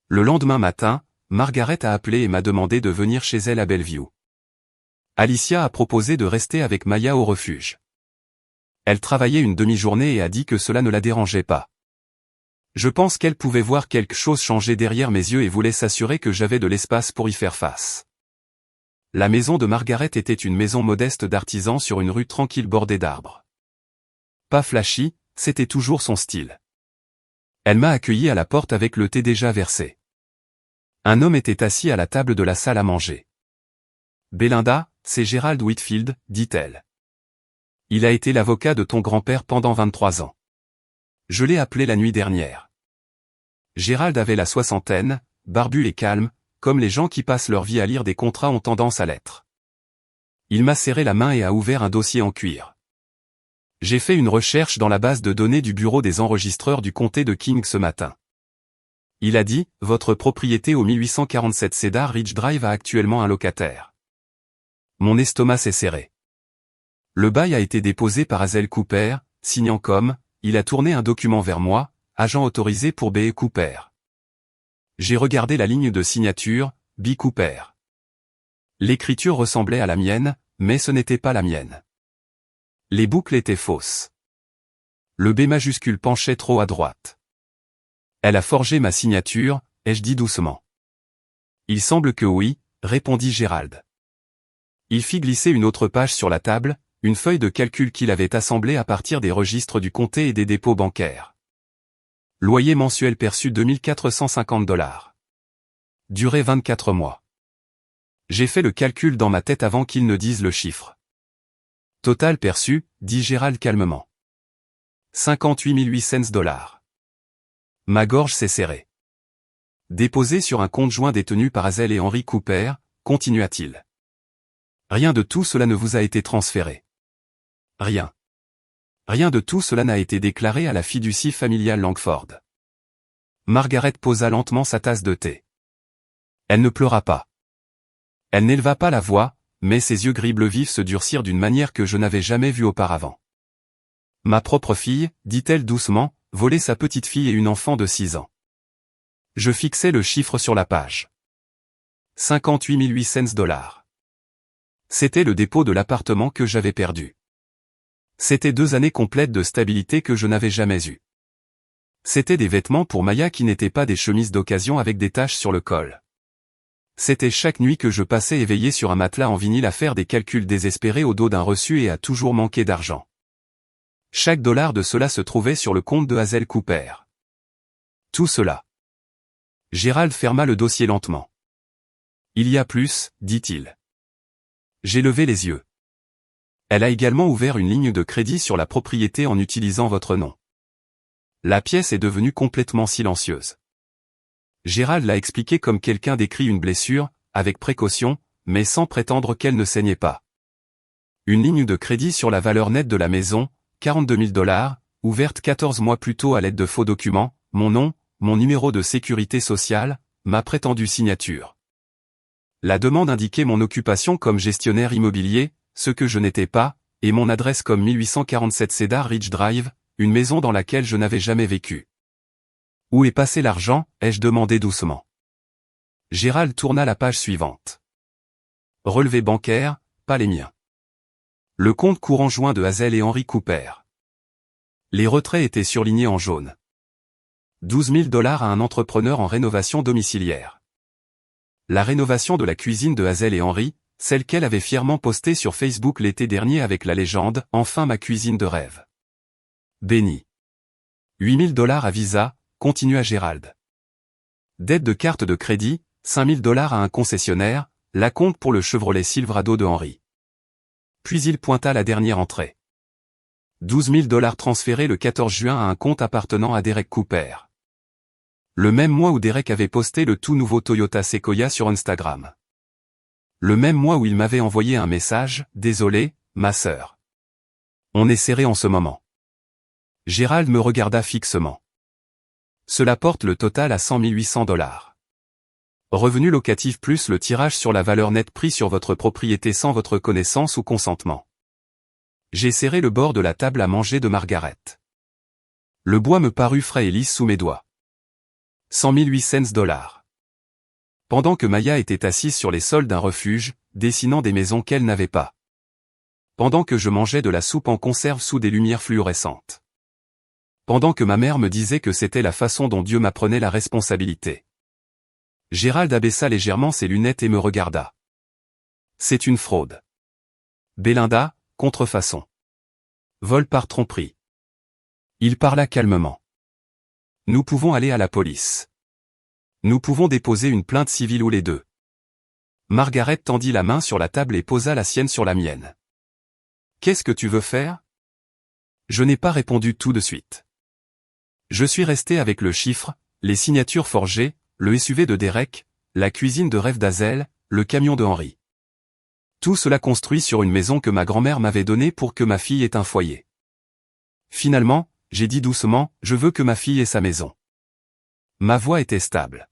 Le lendemain matin, Margaret a appelé et m'a demandé de venir chez elle à Bellevue. Alicia a proposé de rester avec Maya au refuge. Elle travaillait une demi-journée et a dit que cela ne la dérangeait pas. Je pense qu'elle pouvait voir quelque chose changer derrière mes yeux et voulait s'assurer que j'avais de l'espace pour y faire face. La maison de Margaret était une maison modeste d'artisan sur une rue tranquille bordée d'arbres. Pas flashy, c'était toujours son style. Elle m'a accueilli à la porte avec le thé déjà versé. Un homme était assis à la table de la salle à manger. Belinda, c'est Gerald Whitfield, dit-elle. Il a été l'avocat de ton grand-père pendant 23 ans. Je l'ai appelé la nuit dernière. Gerald avait la soixantaine, barbu et calme, comme les gens qui passent leur vie à lire des contrats ont tendance à l'être. Il m'a serré la main et a ouvert un dossier en cuir. J'ai fait une recherche dans la base de données du bureau des enregistreurs du comté de King ce matin. Il a dit, votre propriété au 1847 Cedar Ridge Drive a actuellement un locataire. Mon estomac s'est serré. Le bail a été déposé par Hazel Cooper, signant comme, il a tourné un document vers moi, agent autorisé pour B. Cooper. J'ai regardé la ligne de signature, B. Cooper. L'écriture ressemblait à la mienne, mais ce n'était pas la mienne. Les boucles étaient fausses. Le B majuscule penchait trop à droite. Elle a forgé ma signature, ai-je dit doucement. Il semble que oui, répondit Gérald. Il fit glisser une autre page sur la table, une feuille de calcul qu'il avait assemblée à partir des registres du comté et des dépôts bancaires. Loyer mensuel perçu $2450. Durée 24 mois. J'ai fait le calcul dans ma tête avant qu'il ne dise le chiffre. Total perçu, dit Gérald calmement. 58 800 $. Ma gorge s'est serrée. Déposé sur un compte joint détenu par Hazel et Henry Cooper, continua-t-il. Rien de tout cela ne vous a été transféré. Rien. Rien de tout cela n'a été déclaré à la fiducie familiale Langford. Margaret posa lentement sa tasse de thé. Elle ne pleura pas. Elle n'éleva pas la voix, mais ses yeux gris-bleu vifs se durcirent d'une manière que je n'avais jamais vue auparavant. Ma propre fille, dit-elle doucement, volait sa petite fille et une enfant de 6 ans. Je fixai le chiffre sur la page. 58 800 $. C'était le dépôt de l'appartement que j'avais perdu. C'était 2 années complètes de stabilité que je n'avais jamais eues. C'était des vêtements pour Maya qui n'étaient pas des chemises d'occasion avec des taches sur le col. C'était chaque nuit que je passais éveillé sur un matelas en vinyle à faire des calculs désespérés au dos d'un reçu et à toujours manquer d'argent. Chaque dollar de cela se trouvait sur le compte de Hazel Cooper. Tout cela. Gérald ferma le dossier lentement. Il y a plus, dit-il. J'ai levé les yeux. Elle a également ouvert une ligne de crédit sur la propriété en utilisant votre nom. La pièce est devenue complètement silencieuse. Gérald l'a expliqué comme quelqu'un décrit une blessure, avec précaution, mais sans prétendre qu'elle ne saignait pas. Une ligne de crédit sur la valeur nette de la maison, 42 000 $, ouverte 14 mois plus tôt à l'aide de faux documents, mon nom, mon numéro de sécurité sociale, ma prétendue signature. La demande indiquait mon occupation comme gestionnaire immobilier, ce que je n'étais pas, et mon adresse comme 1847 Cedar Ridge Drive, une maison dans laquelle je n'avais jamais vécu. Où est passé l'argent, ai-je demandé doucement. Gérald tourna la page suivante. Relevés bancaires, pas les miens. Le compte courant joint de Hazel et Henry Cooper. Les retraits étaient surlignés en jaune. 12 000 $ à un entrepreneur en rénovation domiciliaire. La rénovation de la cuisine de Hazel et Henry, celle qu'elle avait fièrement postée sur Facebook l'été dernier avec la légende « Enfin ma cuisine de rêve ». Béni. 8 000 $ à Visa, continua Gérald. Dette de carte de crédit, 5 000 $ à un concessionnaire, la compte pour le Chevrolet Silverado de Henry. Puis il pointa la dernière entrée. 12 000 $ transférés le 14 juin à un compte appartenant à Derek Cooper. Le même mois où Derek avait posté le tout nouveau Toyota Sequoia sur Instagram. Le même mois où il m'avait envoyé un message, « Désolé, ma sœur. On est serré en ce moment. » Gérald me regarda fixement. Cela porte le total à 100 800 $. Revenu locatif plus le tirage sur la valeur nette pris sur votre propriété sans votre connaissance ou consentement. J'ai serré le bord de la table à manger de Margaret. Le bois me parut frais et lisse sous mes doigts. 100 800 $. Pendant que Maya était assise sur les sols d'un refuge, dessinant des maisons qu'elle n'avait pas. Pendant que je mangeais de la soupe en conserve sous des lumières fluorescentes. Pendant que ma mère me disait que c'était la façon dont Dieu m'apprenait la responsabilité. Gérald abaissa légèrement ses lunettes et me regarda. C'est une fraude. Belinda, contrefaçon. Vol par tromperie. Il parla calmement. Nous pouvons aller à la police. Nous pouvons déposer une plainte civile ou les deux. Margaret tendit la main sur la table et posa la sienne sur la mienne. Qu'est-ce que tu veux faire? Je n'ai pas répondu tout de suite. Je suis resté avec le chiffre, les signatures forgées, le SUV de Derek, la cuisine de rêve d'Hazel, le camion de Henry. Tout cela construit sur une maison que ma grand-mère m'avait donnée pour que ma fille ait un foyer. Finalement, j'ai dit doucement, je veux que ma fille ait sa maison. Ma voix était stable.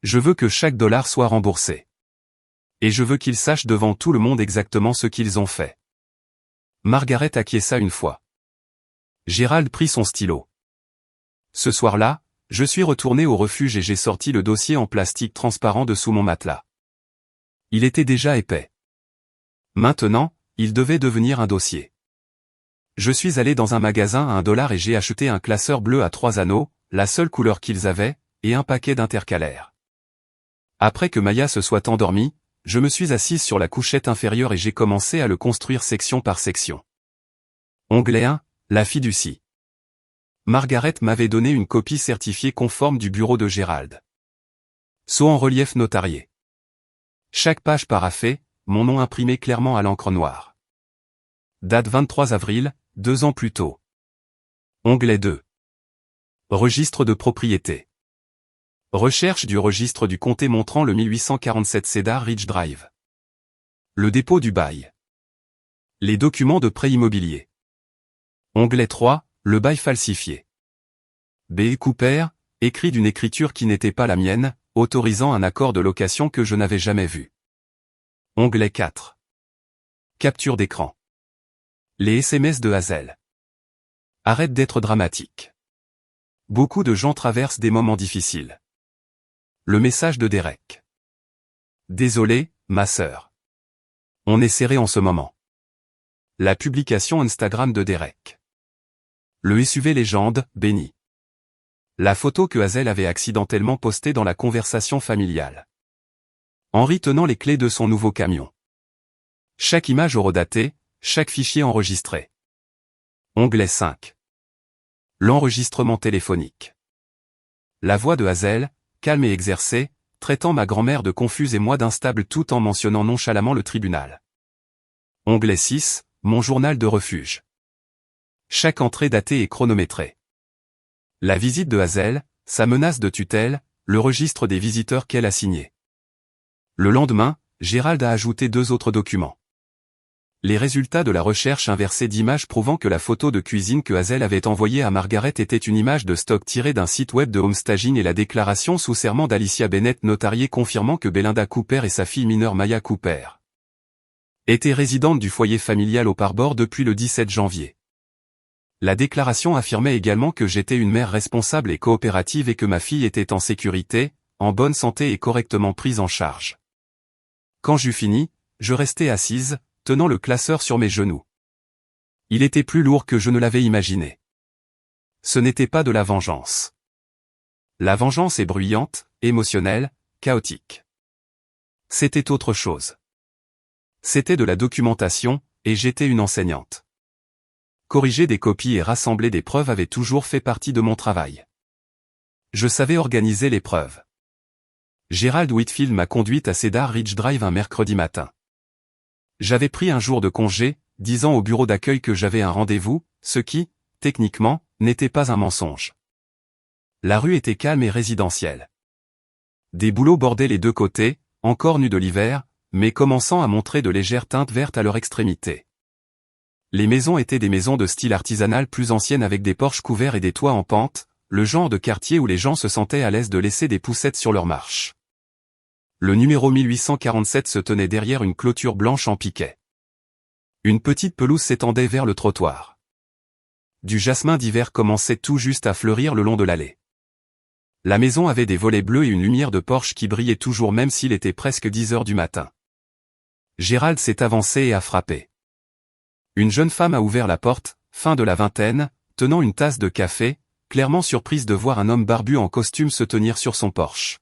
Je veux que chaque dollar soit remboursé. Et je veux qu'ils sachent devant tout le monde exactement ce qu'ils ont fait. Margaret acquiesça une fois. Gérald prit son stylo. Ce soir-là, je suis retourné au refuge et j'ai sorti le dossier en plastique transparent de sous mon matelas. Il était déjà épais. Maintenant, il devait devenir un dossier. Je suis allé dans un magasin à $1 et j'ai acheté un classeur bleu à 3 anneaux, la seule couleur qu'ils avaient, et un paquet d'intercalaires. Après que Maya se soit endormie, je me suis assise sur la couchette inférieure et j'ai commencé à le construire section par section. Onglet 1, la fiducie. Margaret m'avait donné une copie certifiée conforme du bureau de Gérald. Sceau en relief notarié. Chaque page paraphée, mon nom imprimé clairement à l'encre noire. Date 23 avril, 2 ans plus tôt. Onglet 2. Registre de propriété. Recherche du registre du comté montrant le 1847 Cedar Ridge Drive. Le dépôt du bail. Les documents de prêt immobilier. Onglet 3, le bail falsifié. B. Cooper, écrit d'une écriture qui n'était pas la mienne, autorisant un accord de location que je n'avais jamais vu. Onglet 4. Capture d'écran. Les SMS de Hazel. Arrête d'être dramatique. Beaucoup de gens traversent des moments difficiles. Le message de Derek. Désolé, ma sœur. On est serré en ce moment. La publication Instagram de Derek. Le SUV légende, béni. La photo que Hazel avait accidentellement postée dans la conversation familiale. Henri tenant les clés de son nouveau camion. Chaque image horodatée, chaque fichier enregistré. Onglet 5. L'enregistrement téléphonique. La voix de Hazel, calme et exercée, traitant ma grand-mère de confuse et moi d'instable tout en mentionnant nonchalamment le tribunal. Onglet 6, mon journal de refuge. Chaque entrée datée et chronométrée. La visite de Hazel, sa menace de tutelle, le registre des visiteurs qu'elle a signé. Le lendemain, Gérald a ajouté 2 autres documents. Les résultats de la recherche inversée d'images prouvant que la photo de cuisine que Hazel avait envoyée à Margaret était une image de stock tirée d'un site web de homestaging et la déclaration sous serment d'Alicia Bennett notariée confirmant que Belinda Cooper et sa fille mineure Maya Cooper étaient résidentes du foyer familial au Parbord depuis le 17 janvier. La déclaration affirmait également que j'étais une mère responsable et coopérative et que ma fille était en sécurité, en bonne santé et correctement prise en charge. Quand j'eus fini, je restai assise, tenant le classeur sur mes genoux. Il était plus lourd que je ne l'avais imaginé. Ce n'était pas de la vengeance. La vengeance est bruyante, émotionnelle, chaotique. C'était autre chose. C'était de la documentation, et j'étais une enseignante. Corriger des copies et rassembler des preuves avait toujours fait partie de mon travail. Je savais organiser les preuves. Gérald Whitfield m'a conduite à Cedar Ridge Drive un mercredi matin. J'avais pris un jour de congé, disant au bureau d'accueil que j'avais un rendez-vous, ce qui, techniquement, n'était pas un mensonge. La rue était calme et résidentielle. Des bouleaux bordaient les 2 côtés, encore nus de l'hiver, mais commençant à montrer de légères teintes vertes à leur extrémité. Les maisons étaient des maisons de style artisanal plus anciennes avec des porches couverts et des toits en pente, le genre de quartier où les gens se sentaient à l'aise de laisser des poussettes sur leur marche. Le numéro 1847 se tenait derrière une clôture blanche en piquet. Une petite pelouse s'étendait vers le trottoir. Du jasmin d'hiver commençait tout juste à fleurir le long de l'allée. La maison avait des volets bleus et une lumière de porche qui brillait toujours même s'il était presque 10 heures du matin. Gérald s'est avancé et a frappé. Une jeune femme a ouvert la porte, fin de la vingtaine, tenant une tasse de café, clairement surprise de voir un homme barbu en costume se tenir sur son porche.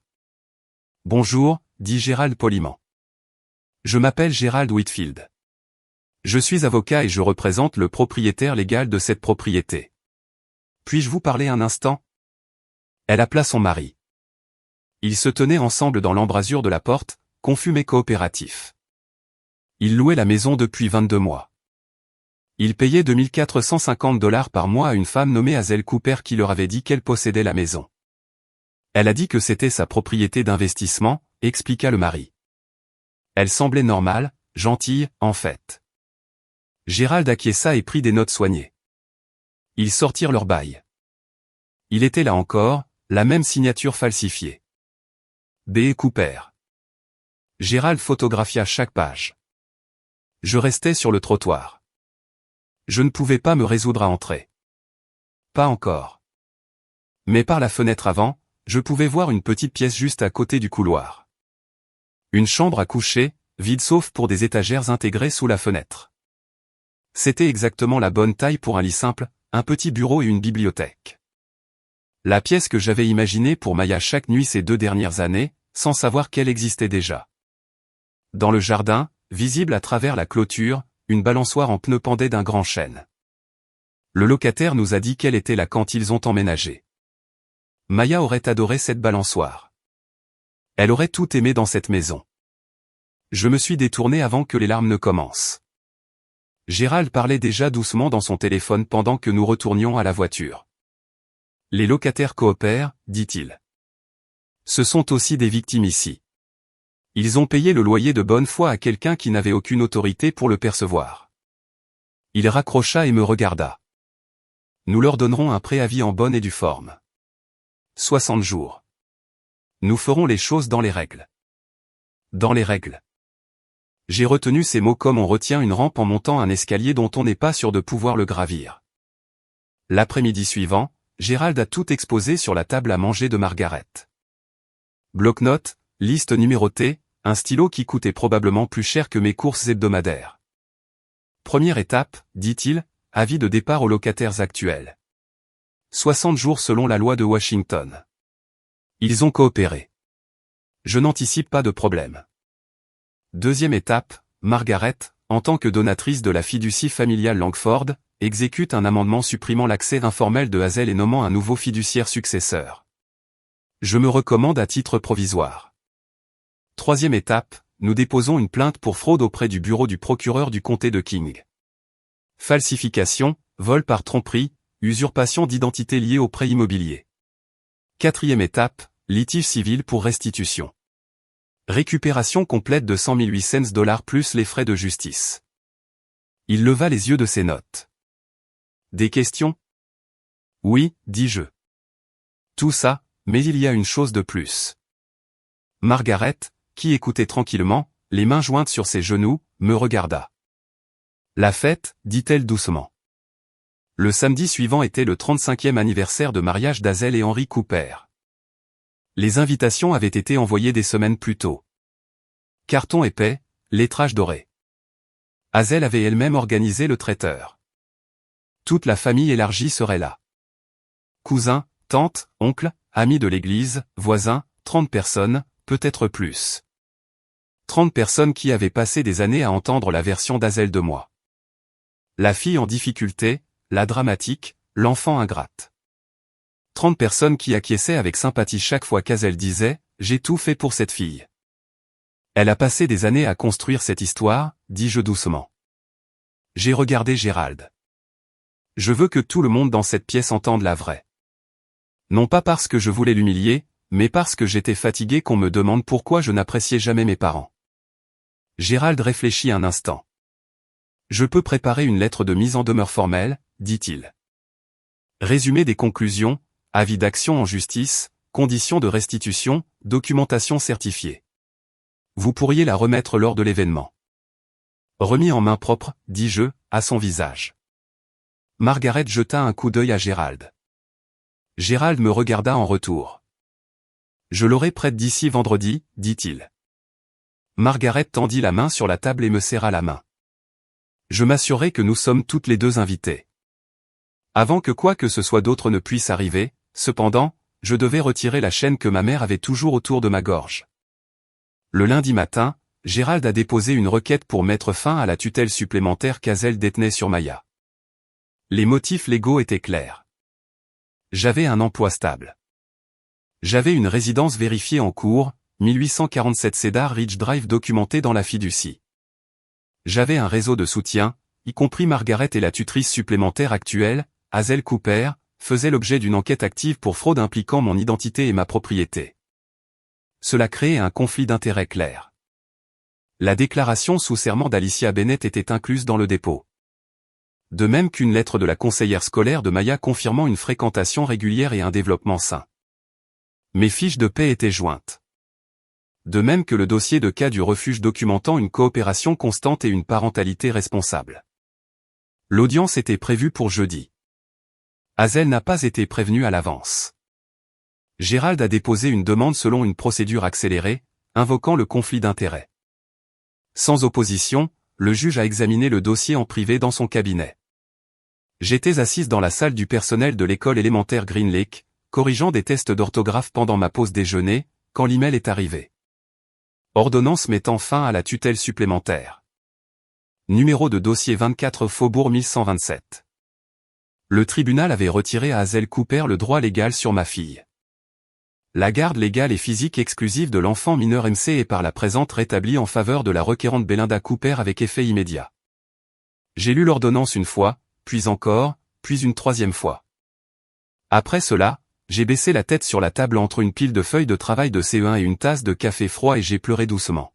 « Bonjour », dit Gérald poliment. « Je m'appelle Gérald Whitfield. Je suis avocat et je représente le propriétaire légal de cette propriété. Puis-je vous parler un instant ?» Elle appela son mari. Ils se tenaient ensemble dans l'embrasure de la porte, confus mais coopératifs. Ils louaient la maison depuis 22 mois. Ils payaient $2450 par mois à une femme nommée Hazel Cooper qui leur avait dit qu'elle possédait la maison. Elle a dit que c'était sa propriété d'investissement, expliqua le mari. Elle semblait normale, gentille, en fait. Gérald acquiesça et prit des notes soignées. Ils sortirent leur bail. Il était là encore, la même signature falsifiée. B. Cooper. Gérald photographia chaque page. Je restais sur le trottoir. Je ne pouvais pas me résoudre à entrer. Pas encore. Mais par la fenêtre avant, je pouvais voir une petite pièce juste à côté du couloir. Une chambre à coucher, vide sauf pour des étagères intégrées sous la fenêtre. C'était exactement la bonne taille pour un lit simple, un petit bureau et une bibliothèque. La pièce que j'avais imaginée pour Maya chaque nuit ces 2 dernières années, sans savoir qu'elle existait déjà. Dans le jardin, visible à travers la clôture, une balançoire en pneu pendait d'un grand chêne. Le locataire nous a dit quelle était là quand ils ont emménagé. Maya aurait adoré cette balançoire. Elle aurait tout aimé dans cette maison. Je me suis détourné avant que les larmes ne commencent. Gérald parlait déjà doucement dans son téléphone pendant que nous retournions à la voiture. Les locataires coopèrent, dit-il. Ce sont aussi des victimes ici. Ils ont payé le loyer de bonne foi à quelqu'un qui n'avait aucune autorité pour le percevoir. Il raccrocha et me regarda. Nous leur donnerons un préavis en bonne et due forme. 60 jours. Nous ferons les choses dans les règles. Dans les règles. J'ai retenu ces mots comme on retient une rampe en montant un escalier dont on n'est pas sûr de pouvoir le gravir. L'après-midi suivant, Gérald a tout exposé sur la table à manger de Margaret. Bloc-notes, liste numérotée, un stylo qui coûtait probablement plus cher que mes courses hebdomadaires. Première étape, dit-il, avis de départ aux locataires actuels. 60 jours selon la loi de Washington. Ils ont coopéré. Je n'anticipe pas de problème. Deuxième étape, Margaret, en tant que donatrice de la fiducie familiale Langford, exécute un amendement supprimant l'accès informel de Hazel et nommant un nouveau fiduciaire successeur. Je me recommande à titre provisoire. Troisième étape, nous déposons une plainte pour fraude auprès du bureau du procureur du comté de King. Falsification, vol par tromperie, usurpation d'identité liée au prêt immobilier. Quatrième étape, litige civil pour restitution. Récupération complète de 100 800 $ plus les frais de justice. Il leva les yeux de ses notes. Des questions? Oui, dis-je. Tout ça, mais il y a une chose de plus. Margaret, qui écoutait tranquillement, les mains jointes sur ses genoux, me regarda. La fête, dit-elle doucement. Le samedi suivant était le 35e anniversaire de mariage d'Hazel et Henry Cooper. Les invitations avaient été envoyées des semaines plus tôt. Carton épais, lettrage doré. Hazel avait elle-même organisé le traiteur. Toute la famille élargie serait là. Cousins, tantes, oncles, amis de l'église, voisins, 30 personnes, peut-être plus. 30 personnes qui avaient passé des années à entendre la version d'Hazel de moi. La fille en difficulté, la dramatique, l'enfant ingrate. 30 personnes qui acquiesçaient avec sympathie chaque fois qu'Hazel disait « J'ai tout fait pour cette fille ». Elle a passé des années à construire cette histoire, dis-je doucement. J'ai regardé Gérald. Je veux que tout le monde dans cette pièce entende la vraie. Non pas parce que je voulais l'humilier, mais parce que j'étais fatigué qu'on me demande pourquoi je n'appréciais jamais mes parents. Gérald réfléchit un instant. Je peux préparer une lettre de mise en demeure formelle, dit-il. Résumé des conclusions, avis d'action en justice, conditions de restitution, documentation certifiée. Vous pourriez la remettre lors de l'événement. Remis en main propre, dis-je, à son visage. Margaret jeta un coup d'œil à Gérald. Gérald me regarda en retour. Je l'aurai prête d'ici vendredi, dit-il. Margaret tendit la main sur la table et me serra la main. Je m'assurai que nous sommes toutes les deux invitées. Avant que quoi que ce soit d'autre ne puisse arriver, cependant, je devais retirer la chaîne que ma mère avait toujours autour de ma gorge. Le lundi matin, Gérald a déposé une requête pour mettre fin à la tutelle supplémentaire qu'Hazel détenait sur Maya. Les motifs légaux étaient clairs. J'avais un emploi stable. J'avais une résidence vérifiée en cours, 1847 Cedar Ridge Drive documentée dans la fiducie. J'avais un réseau de soutien, y compris Margaret et la tutrice supplémentaire actuelle, Hazel Cooper, faisait l'objet d'une enquête active pour fraude impliquant mon identité et ma propriété. Cela créait un conflit d'intérêts clair. La déclaration sous serment d'Alicia Bennett était incluse dans le dépôt. De même qu'une lettre de la conseillère scolaire de Maya confirmant une fréquentation régulière et un développement sain. Mes fiches de paie étaient jointes. de même que le dossier de cas du refuge documentant une coopération constante et une parentalité responsable. L'audience était prévue pour jeudi. Hazel n'a pas été prévenue à l'avance. Gérald a déposé une demande selon une procédure accélérée, invoquant le conflit d'intérêts. Sans opposition, le juge a examiné le dossier en privé dans son cabinet. J'étais assise dans la salle du personnel de l'école élémentaire Green Lake, corrigeant des tests d'orthographe pendant ma pause déjeuner, quand l'email est arrivé. Ordonnance mettant fin à la tutelle supplémentaire. Numéro de dossier 24 Faubourg 1127. Le tribunal avait retiré à Hazel Cooper le droit légal sur ma fille. La garde légale et physique exclusive de l'enfant mineur MC est par la présente rétablie en faveur de la requérante Belinda Cooper avec effet immédiat. J'ai lu l'ordonnance une fois, puis encore, puis une troisième fois. Après cela, j'ai baissé la tête sur la table entre une pile de feuilles de travail de CE1 et une tasse de café froid et j'ai pleuré doucement.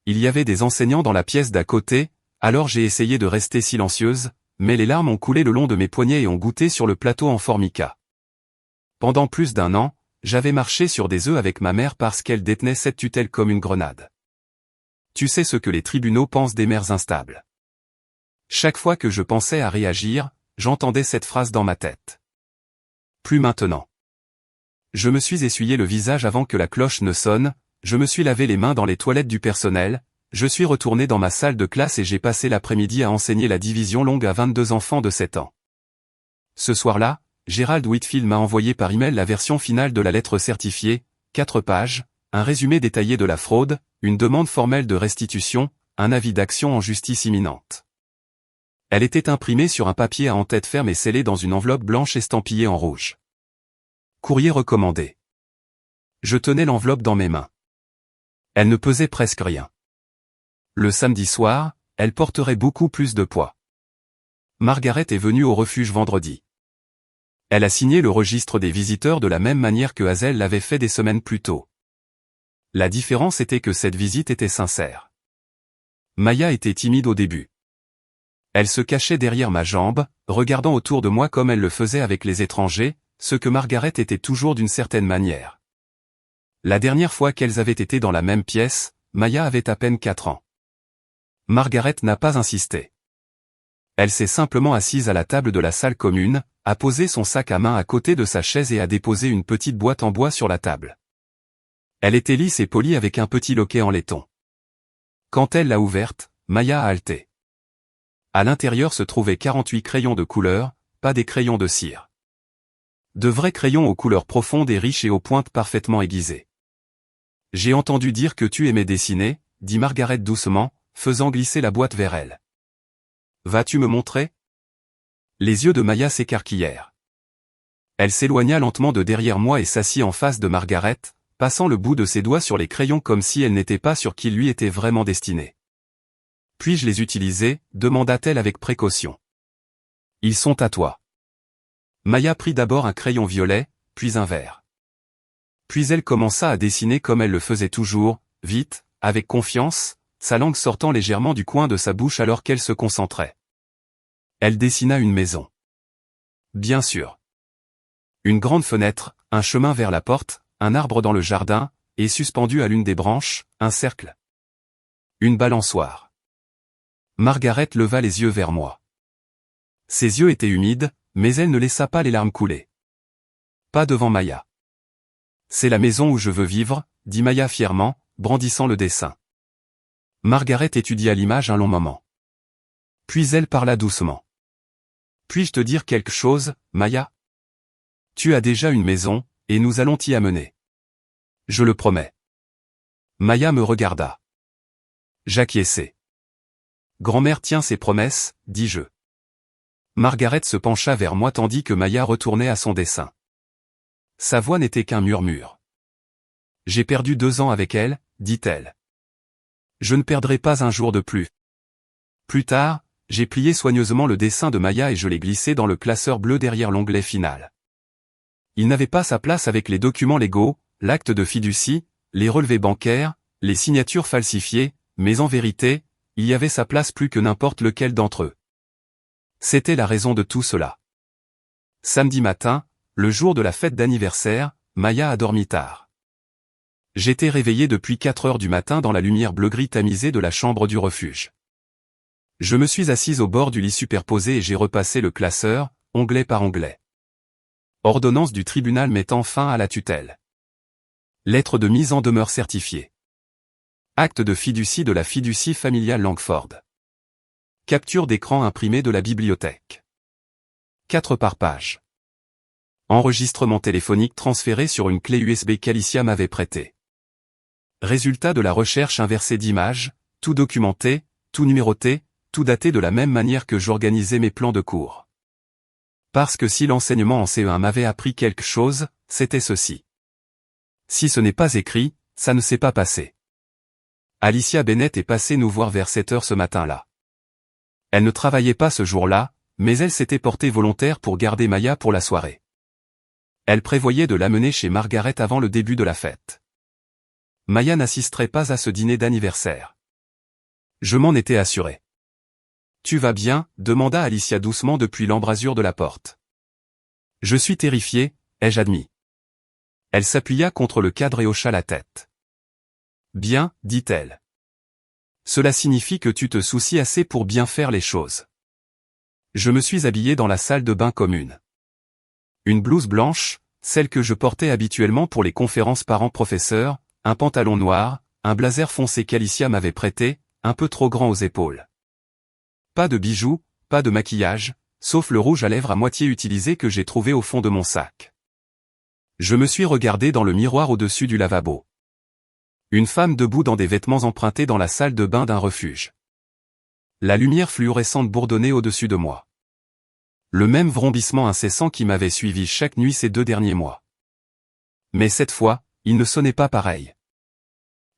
Il y avait des enseignants dans la pièce d'à côté, alors j'ai essayé de rester silencieuse, mais les larmes ont coulé le long de mes poignets et ont goûté sur le plateau en formica. Pendant plus d'1 an, j'avais marché sur des œufs avec ma mère parce qu'elle détenait cette tutelle comme une grenade. Tu sais ce que les tribunaux pensent des mères instables. Chaque fois que je pensais à réagir, j'entendais cette phrase dans ma tête. Plus maintenant. Je me suis essuyé le visage avant que la cloche ne sonne, je me suis lavé les mains dans les toilettes du personnel, je suis retourné dans ma salle de classe et j'ai passé l'après-midi à enseigner la division longue à 22 enfants de 7 ans. Ce soir-là, Gérald Whitfield m'a envoyé par email la version finale de la lettre certifiée, 4 pages, un résumé détaillé de la fraude, une demande formelle de restitution, un avis d'action en justice imminente. Elle était imprimée sur un papier à en-tête ferme et scellée dans une enveloppe blanche estampillée en rouge. Courrier recommandé. Je tenais l'enveloppe dans mes mains. Elle ne pesait presque rien. Le samedi soir, elle porterait beaucoup plus de poids. Margaret est venue au refuge vendredi. Elle a signé le registre des visiteurs de la même manière que Hazel l'avait fait des semaines plus tôt. La différence était que cette visite était sincère. Maya était timide au début. Elle se cachait derrière ma jambe, regardant autour de moi comme elle le faisait avec les étrangers, ce que Margaret était toujours d'une certaine manière. La dernière fois qu'elles avaient été dans la même pièce, Maya avait à peine 4 ans. Margaret n'a pas insisté. Elle s'est simplement assise à la table de la salle commune, a posé son sac à main à côté de sa chaise et a déposé une petite boîte en bois sur la table. Elle était lisse et polie avec un petit loquet en laiton. Quand elle l'a ouverte, Maya a halté. À l'intérieur se trouvaient 48 crayons de couleur, pas des crayons de cire. De vrais crayons aux couleurs profondes et riches et aux pointes parfaitement aiguisées. J'ai entendu dire que tu aimais dessiner, dit Margaret doucement, faisant glisser la boîte vers elle. Vas-tu me montrer ? Les yeux de Maya s'écarquillèrent. Elle s'éloigna lentement de derrière moi et s'assit en face de Margaret, passant le bout de ses doigts sur les crayons comme si elle n'était pas sûre qu'ils lui étaient vraiment destinés. Puis-je les utiliser ? Demanda-t-elle avec précaution. Ils sont à toi. Maya prit d'abord un crayon violet, puis un vert. Puis elle commença à dessiner comme elle le faisait toujours, vite, avec confiance, sa langue sortant légèrement du coin de sa bouche alors qu'elle se concentrait. Elle dessina une maison. Bien sûr. Une grande fenêtre, un chemin vers la porte, un arbre dans le jardin, et suspendu à l'une des branches, un cercle. Une balançoire. Margaret leva les yeux vers moi. Ses yeux étaient humides, mais elle ne laissa pas les larmes couler. Pas devant Maya. C'est la maison où je veux vivre, dit Maya fièrement, brandissant le dessin. Margaret étudia l'image un long moment. Puis elle parla doucement. Puis-je te dire quelque chose, Maya ? Tu as déjà une maison, et nous allons t'y amener. Je le promets. Maya me regarda. J'acquiesçai. Grand-mère tient ses promesses, dis-je. Margaret se pencha vers moi tandis que Maya retournait à son dessin. Sa voix n'était qu'un murmure. J'ai perdu 2 ans avec elle, dit-elle. Je ne perdrai pas un jour de plus. Plus tard, j'ai plié soigneusement le dessin de Maya et je l'ai glissé dans le classeur bleu derrière l'onglet final. Il n'avait pas sa place avec les documents légaux, l'acte de fiducie, les relevés bancaires, les signatures falsifiées, mais en vérité, il y avait sa place plus que n'importe lequel d'entre eux. C'était la raison de tout cela. Samedi matin, le jour de la fête d'anniversaire, Maya a dormi tard. J'étais réveillé depuis 4 heures du matin dans la lumière bleu-gris tamisée de la chambre du refuge. Je me suis assise au bord du lit superposé et j'ai repassé le classeur, onglet par onglet. Ordonnance du tribunal mettant fin à la tutelle. Lettre de mise en demeure certifiée. Acte de fiducie de la fiducie familiale Langford. Capture d'écran imprimée de la bibliothèque. 4 par page. Enregistrement téléphonique transféré sur une clé USB qu'Alicia m'avait prêtée. Résultat de la recherche inversée d'images, tout documenté, tout numéroté, tout daté de la même manière que j'organisais mes plans de cours. Parce que si l'enseignement en CE1 m'avait appris quelque chose, c'était ceci. Si ce n'est pas écrit, ça ne s'est pas passé. Alicia Bennett est passée nous voir vers 7 heures ce matin-là. Elle ne travaillait pas ce jour-là, mais elle s'était portée volontaire pour garder Maya pour la soirée. Elle prévoyait de l'amener chez Margaret avant le début de la fête. Maya n'assisterait pas à ce dîner d'anniversaire. Je m'en étais assuré. « Tu vas bien ?» demanda Alicia doucement depuis l'embrasure de la porte. « Je suis terrifiée, ai-je admis. » Elle s'appuya contre le cadre et hocha la tête. « Bien, dit-elle. Cela signifie que tu te soucies assez pour bien faire les choses. » Je me suis habillé dans la salle de bain commune. Une blouse blanche, celle que je portais habituellement pour les conférences parents-professeurs, un pantalon noir, un blazer foncé qu'Alicia m'avait prêté, un peu trop grand aux épaules. Pas de bijoux, pas de maquillage, sauf le rouge à lèvres à moitié utilisé que j'ai trouvé au fond de mon sac. Je me suis regardé dans le miroir au-dessus du lavabo. Une femme debout dans des vêtements empruntés dans la salle de bain d'un refuge. La lumière fluorescente bourdonnait au-dessus de moi. Le même vrombissement incessant qui m'avait suivi chaque nuit ces 2 derniers mois. Mais cette fois, il ne sonnait pas pareil.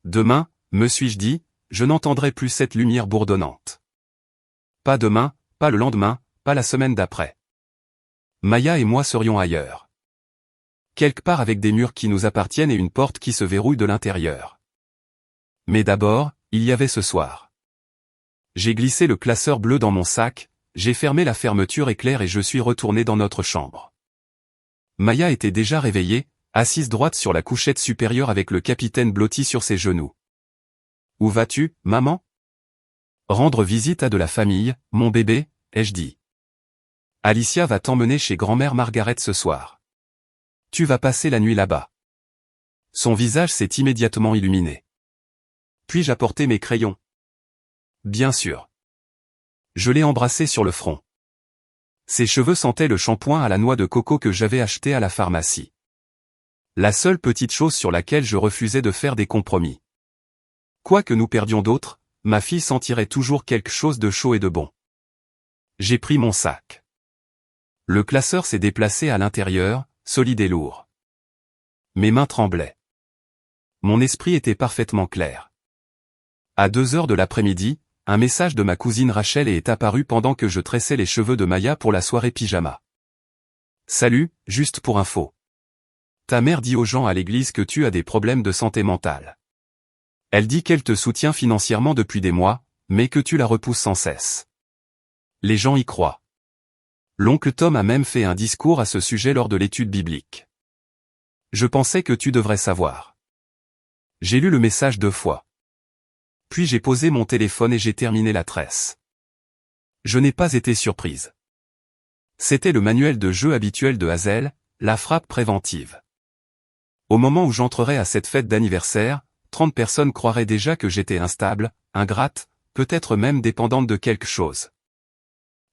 Demain, me suis-je dit, je n'entendrai plus cette lumière bourdonnante. Pas demain, pas le lendemain, pas la semaine d'après. Maya et moi serions ailleurs. Quelque part avec des murs qui nous appartiennent et une porte qui se verrouille de l'intérieur. Mais d'abord, il y avait ce soir. J'ai glissé le classeur bleu dans mon sac, j'ai fermé la fermeture éclair et je suis retourné dans notre chambre. Maya était déjà réveillée, assise droite sur la couchette supérieure avec le capitaine blotti sur ses genoux. « Où vas-tu, maman ?»« Rendre visite à de la famille, mon bébé, ai-je dit. Alicia va t'emmener chez grand-mère Margaret ce soir. Tu vas passer la nuit là-bas. » Son visage s'est immédiatement illuminé. « Puis-je apporter mes crayons ?»« Bien sûr. » Je l'ai embrassé sur le front. Ses cheveux sentaient le shampoing à la noix de coco que j'avais acheté à la pharmacie. La seule petite chose sur laquelle je refusais de faire des compromis. Quoi que nous perdions d'autres, ma fille sentirait toujours quelque chose de chaud et de bon. J'ai pris mon sac. Le classeur s'est déplacé à l'intérieur, solide et lourd. Mes mains tremblaient. Mon esprit était parfaitement clair. À 2 heures de l'après-midi, un message de ma cousine Rachel est apparu pendant que je tressais les cheveux de Maya pour la soirée pyjama. « Salut, juste pour info. Ta mère dit aux gens à l'église que tu as des problèmes de santé mentale. Elle dit qu'elle te soutient financièrement depuis des mois, mais que tu la repousses sans cesse. Les gens y croient. L'oncle Tom a même fait un discours à ce sujet lors de l'étude biblique. Je pensais que tu devrais savoir. » J'ai lu le message 2 fois. Puis j'ai posé mon téléphone et j'ai terminé la tresse. Je n'ai pas été surprise. C'était le manuel de jeu habituel de Hazel, la frappe préventive. Au moment où j'entrerais à cette fête d'anniversaire, 30 personnes croiraient déjà que j'étais instable, ingrate, peut-être même dépendante de quelque chose.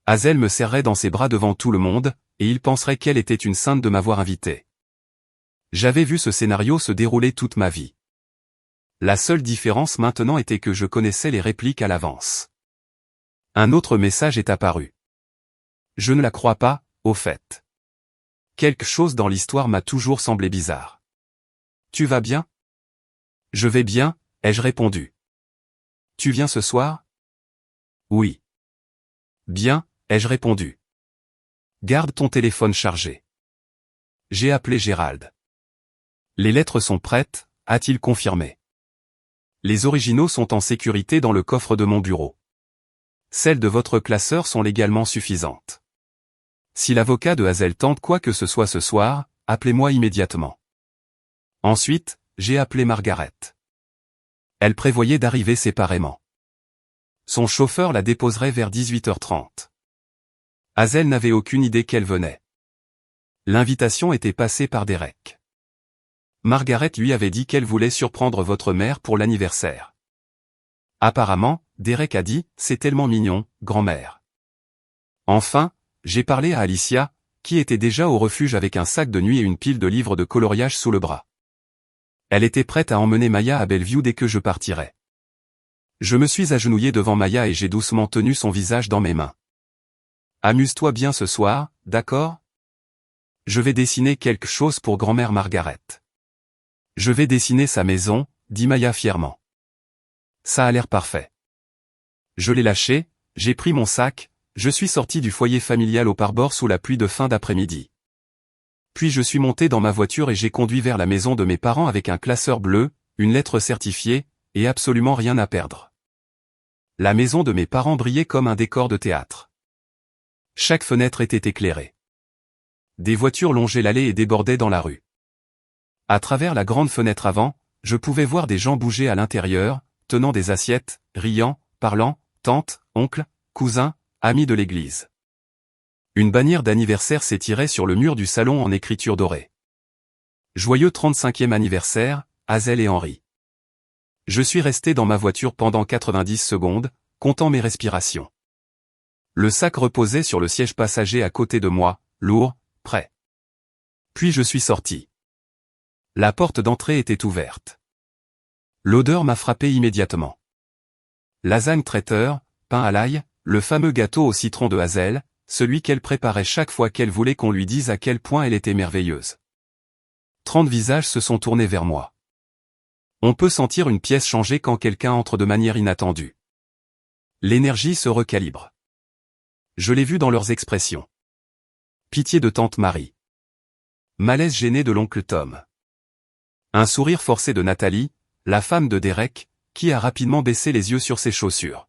Hazel me serrait dans ses bras devant tout le monde, et il penserait qu'elle était une sainte de m'avoir invité. J'avais vu ce scénario se dérouler toute ma vie. La seule différence maintenant était que je connaissais les répliques à l'avance. Un autre message est apparu. Je ne la crois pas, au fait. Quelque chose dans l'histoire m'a toujours semblé bizarre. Tu vas bien ? Je vais bien, ai-je répondu. Tu viens ce soir ? Oui. Bien, ai-je répondu. Garde ton téléphone chargé. J'ai appelé Gérald. Les lettres sont prêtes, a-t-il confirmé. Les originaux sont en sécurité dans le coffre de mon bureau. Celles de votre classeur sont légalement suffisantes. Si l'avocat de Hazel tente quoi que ce soit ce soir, appelez-moi immédiatement. Ensuite, j'ai appelé Margaret. Elle prévoyait d'arriver séparément. Son chauffeur la déposerait vers 18h30. Hazel n'avait aucune idée qu'elle venait. L'invitation était passée par Derek. Margaret lui avait dit qu'elle voulait surprendre votre mère pour l'anniversaire. Apparemment, Derek a dit, c'est tellement mignon, grand-mère. Enfin, j'ai parlé à Alicia, qui était déjà au refuge avec un sac de nuit et une pile de livres de coloriage sous le bras. Elle était prête à emmener Maya à Bellevue dès que je partirais. Je me suis agenouillé devant Maya et j'ai doucement tenu son visage dans mes mains. Amuse-toi bien ce soir, d'accord? Je vais dessiner quelque chose pour grand-mère Margaret. Je vais dessiner sa maison, dit Maya fièrement. Ça a l'air parfait. Je l'ai lâché, j'ai pris mon sac, je suis sorti du foyer familial au pare-bord sous la pluie de fin d'après-midi. Puis je suis monté dans ma voiture et j'ai conduit vers la maison de mes parents avec un classeur bleu, une lettre certifiée, et absolument rien à perdre. La maison de mes parents brillait comme un décor de théâtre. Chaque fenêtre était éclairée. Des voitures longeaient l'allée et débordaient dans la rue. À travers la grande fenêtre avant, je pouvais voir des gens bouger à l'intérieur, tenant des assiettes, riant, parlant, tantes, oncles, cousins, amis de l'église. Une bannière d'anniversaire s'étirait sur le mur du salon en écriture dorée. Joyeux 35e anniversaire, Hazel et Henry. Je suis resté dans ma voiture pendant 90 secondes, comptant mes respirations. Le sac reposait sur le siège passager à côté de moi, lourd, prêt. Puis je suis sorti. La porte d'entrée était ouverte. L'odeur m'a frappé immédiatement. Lasagne traiteur, pain à l'ail, le fameux gâteau au citron de Hazel, celui qu'elle préparait chaque fois qu'elle voulait qu'on lui dise à quel point elle était merveilleuse. 30 visages se sont tournés vers moi. On peut sentir une pièce changer quand quelqu'un entre de manière inattendue. L'énergie se recalibre. Je l'ai vu dans leurs expressions. Pitié de tante Marie. Malaise gêné de l'oncle Tom. Un sourire forcé de Nathalie, la femme de Derek, qui a rapidement baissé les yeux sur ses chaussures.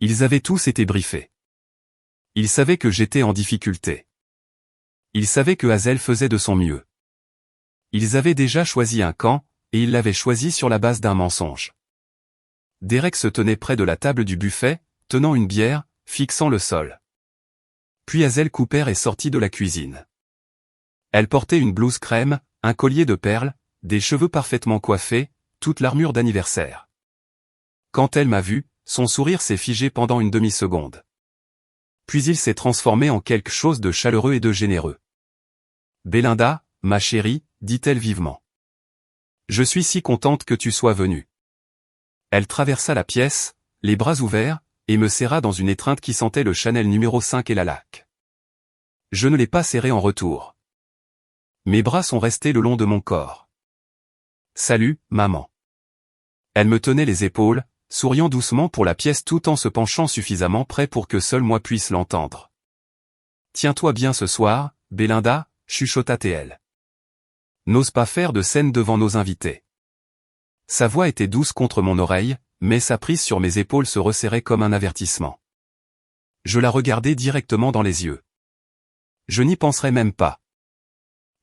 Ils avaient tous été briefés. Ils savaient que j'étais en difficulté. Ils savaient que Hazel faisait de son mieux. Ils avaient déjà choisi un camp, et ils l'avaient choisi sur la base d'un mensonge. Derek se tenait près de la table du buffet, tenant une bière, fixant le sol. Puis Hazel Cooper est sortie de la cuisine. Elle portait une blouse crème, un collier de perles, des cheveux parfaitement coiffés, toute l'armure d'anniversaire. Quand elle m'a vu, son sourire s'est figé pendant une demi-seconde. Puis il s'est transformé en quelque chose de chaleureux et de généreux. « Belinda, ma chérie, dit-elle vivement. Je suis si contente que tu sois venue. » Elle traversa la pièce, les bras ouverts, et me serra dans une étreinte qui sentait le Chanel numéro 5 et la laque. Je ne l'ai pas serré en retour. Mes bras sont restés le long de mon corps. « Salut, maman. » Elle me tenait les épaules, souriant doucement pour la pièce tout en se penchant suffisamment près pour que seul moi puisse l'entendre. « Tiens-toi bien ce soir, Belinda, chuchota-t-elle. N'ose pas faire de scène devant nos invités. » Sa voix était douce contre mon oreille, mais sa prise sur mes épaules se resserrait comme un avertissement. Je la regardai directement dans les yeux. Je n'y penserais même pas.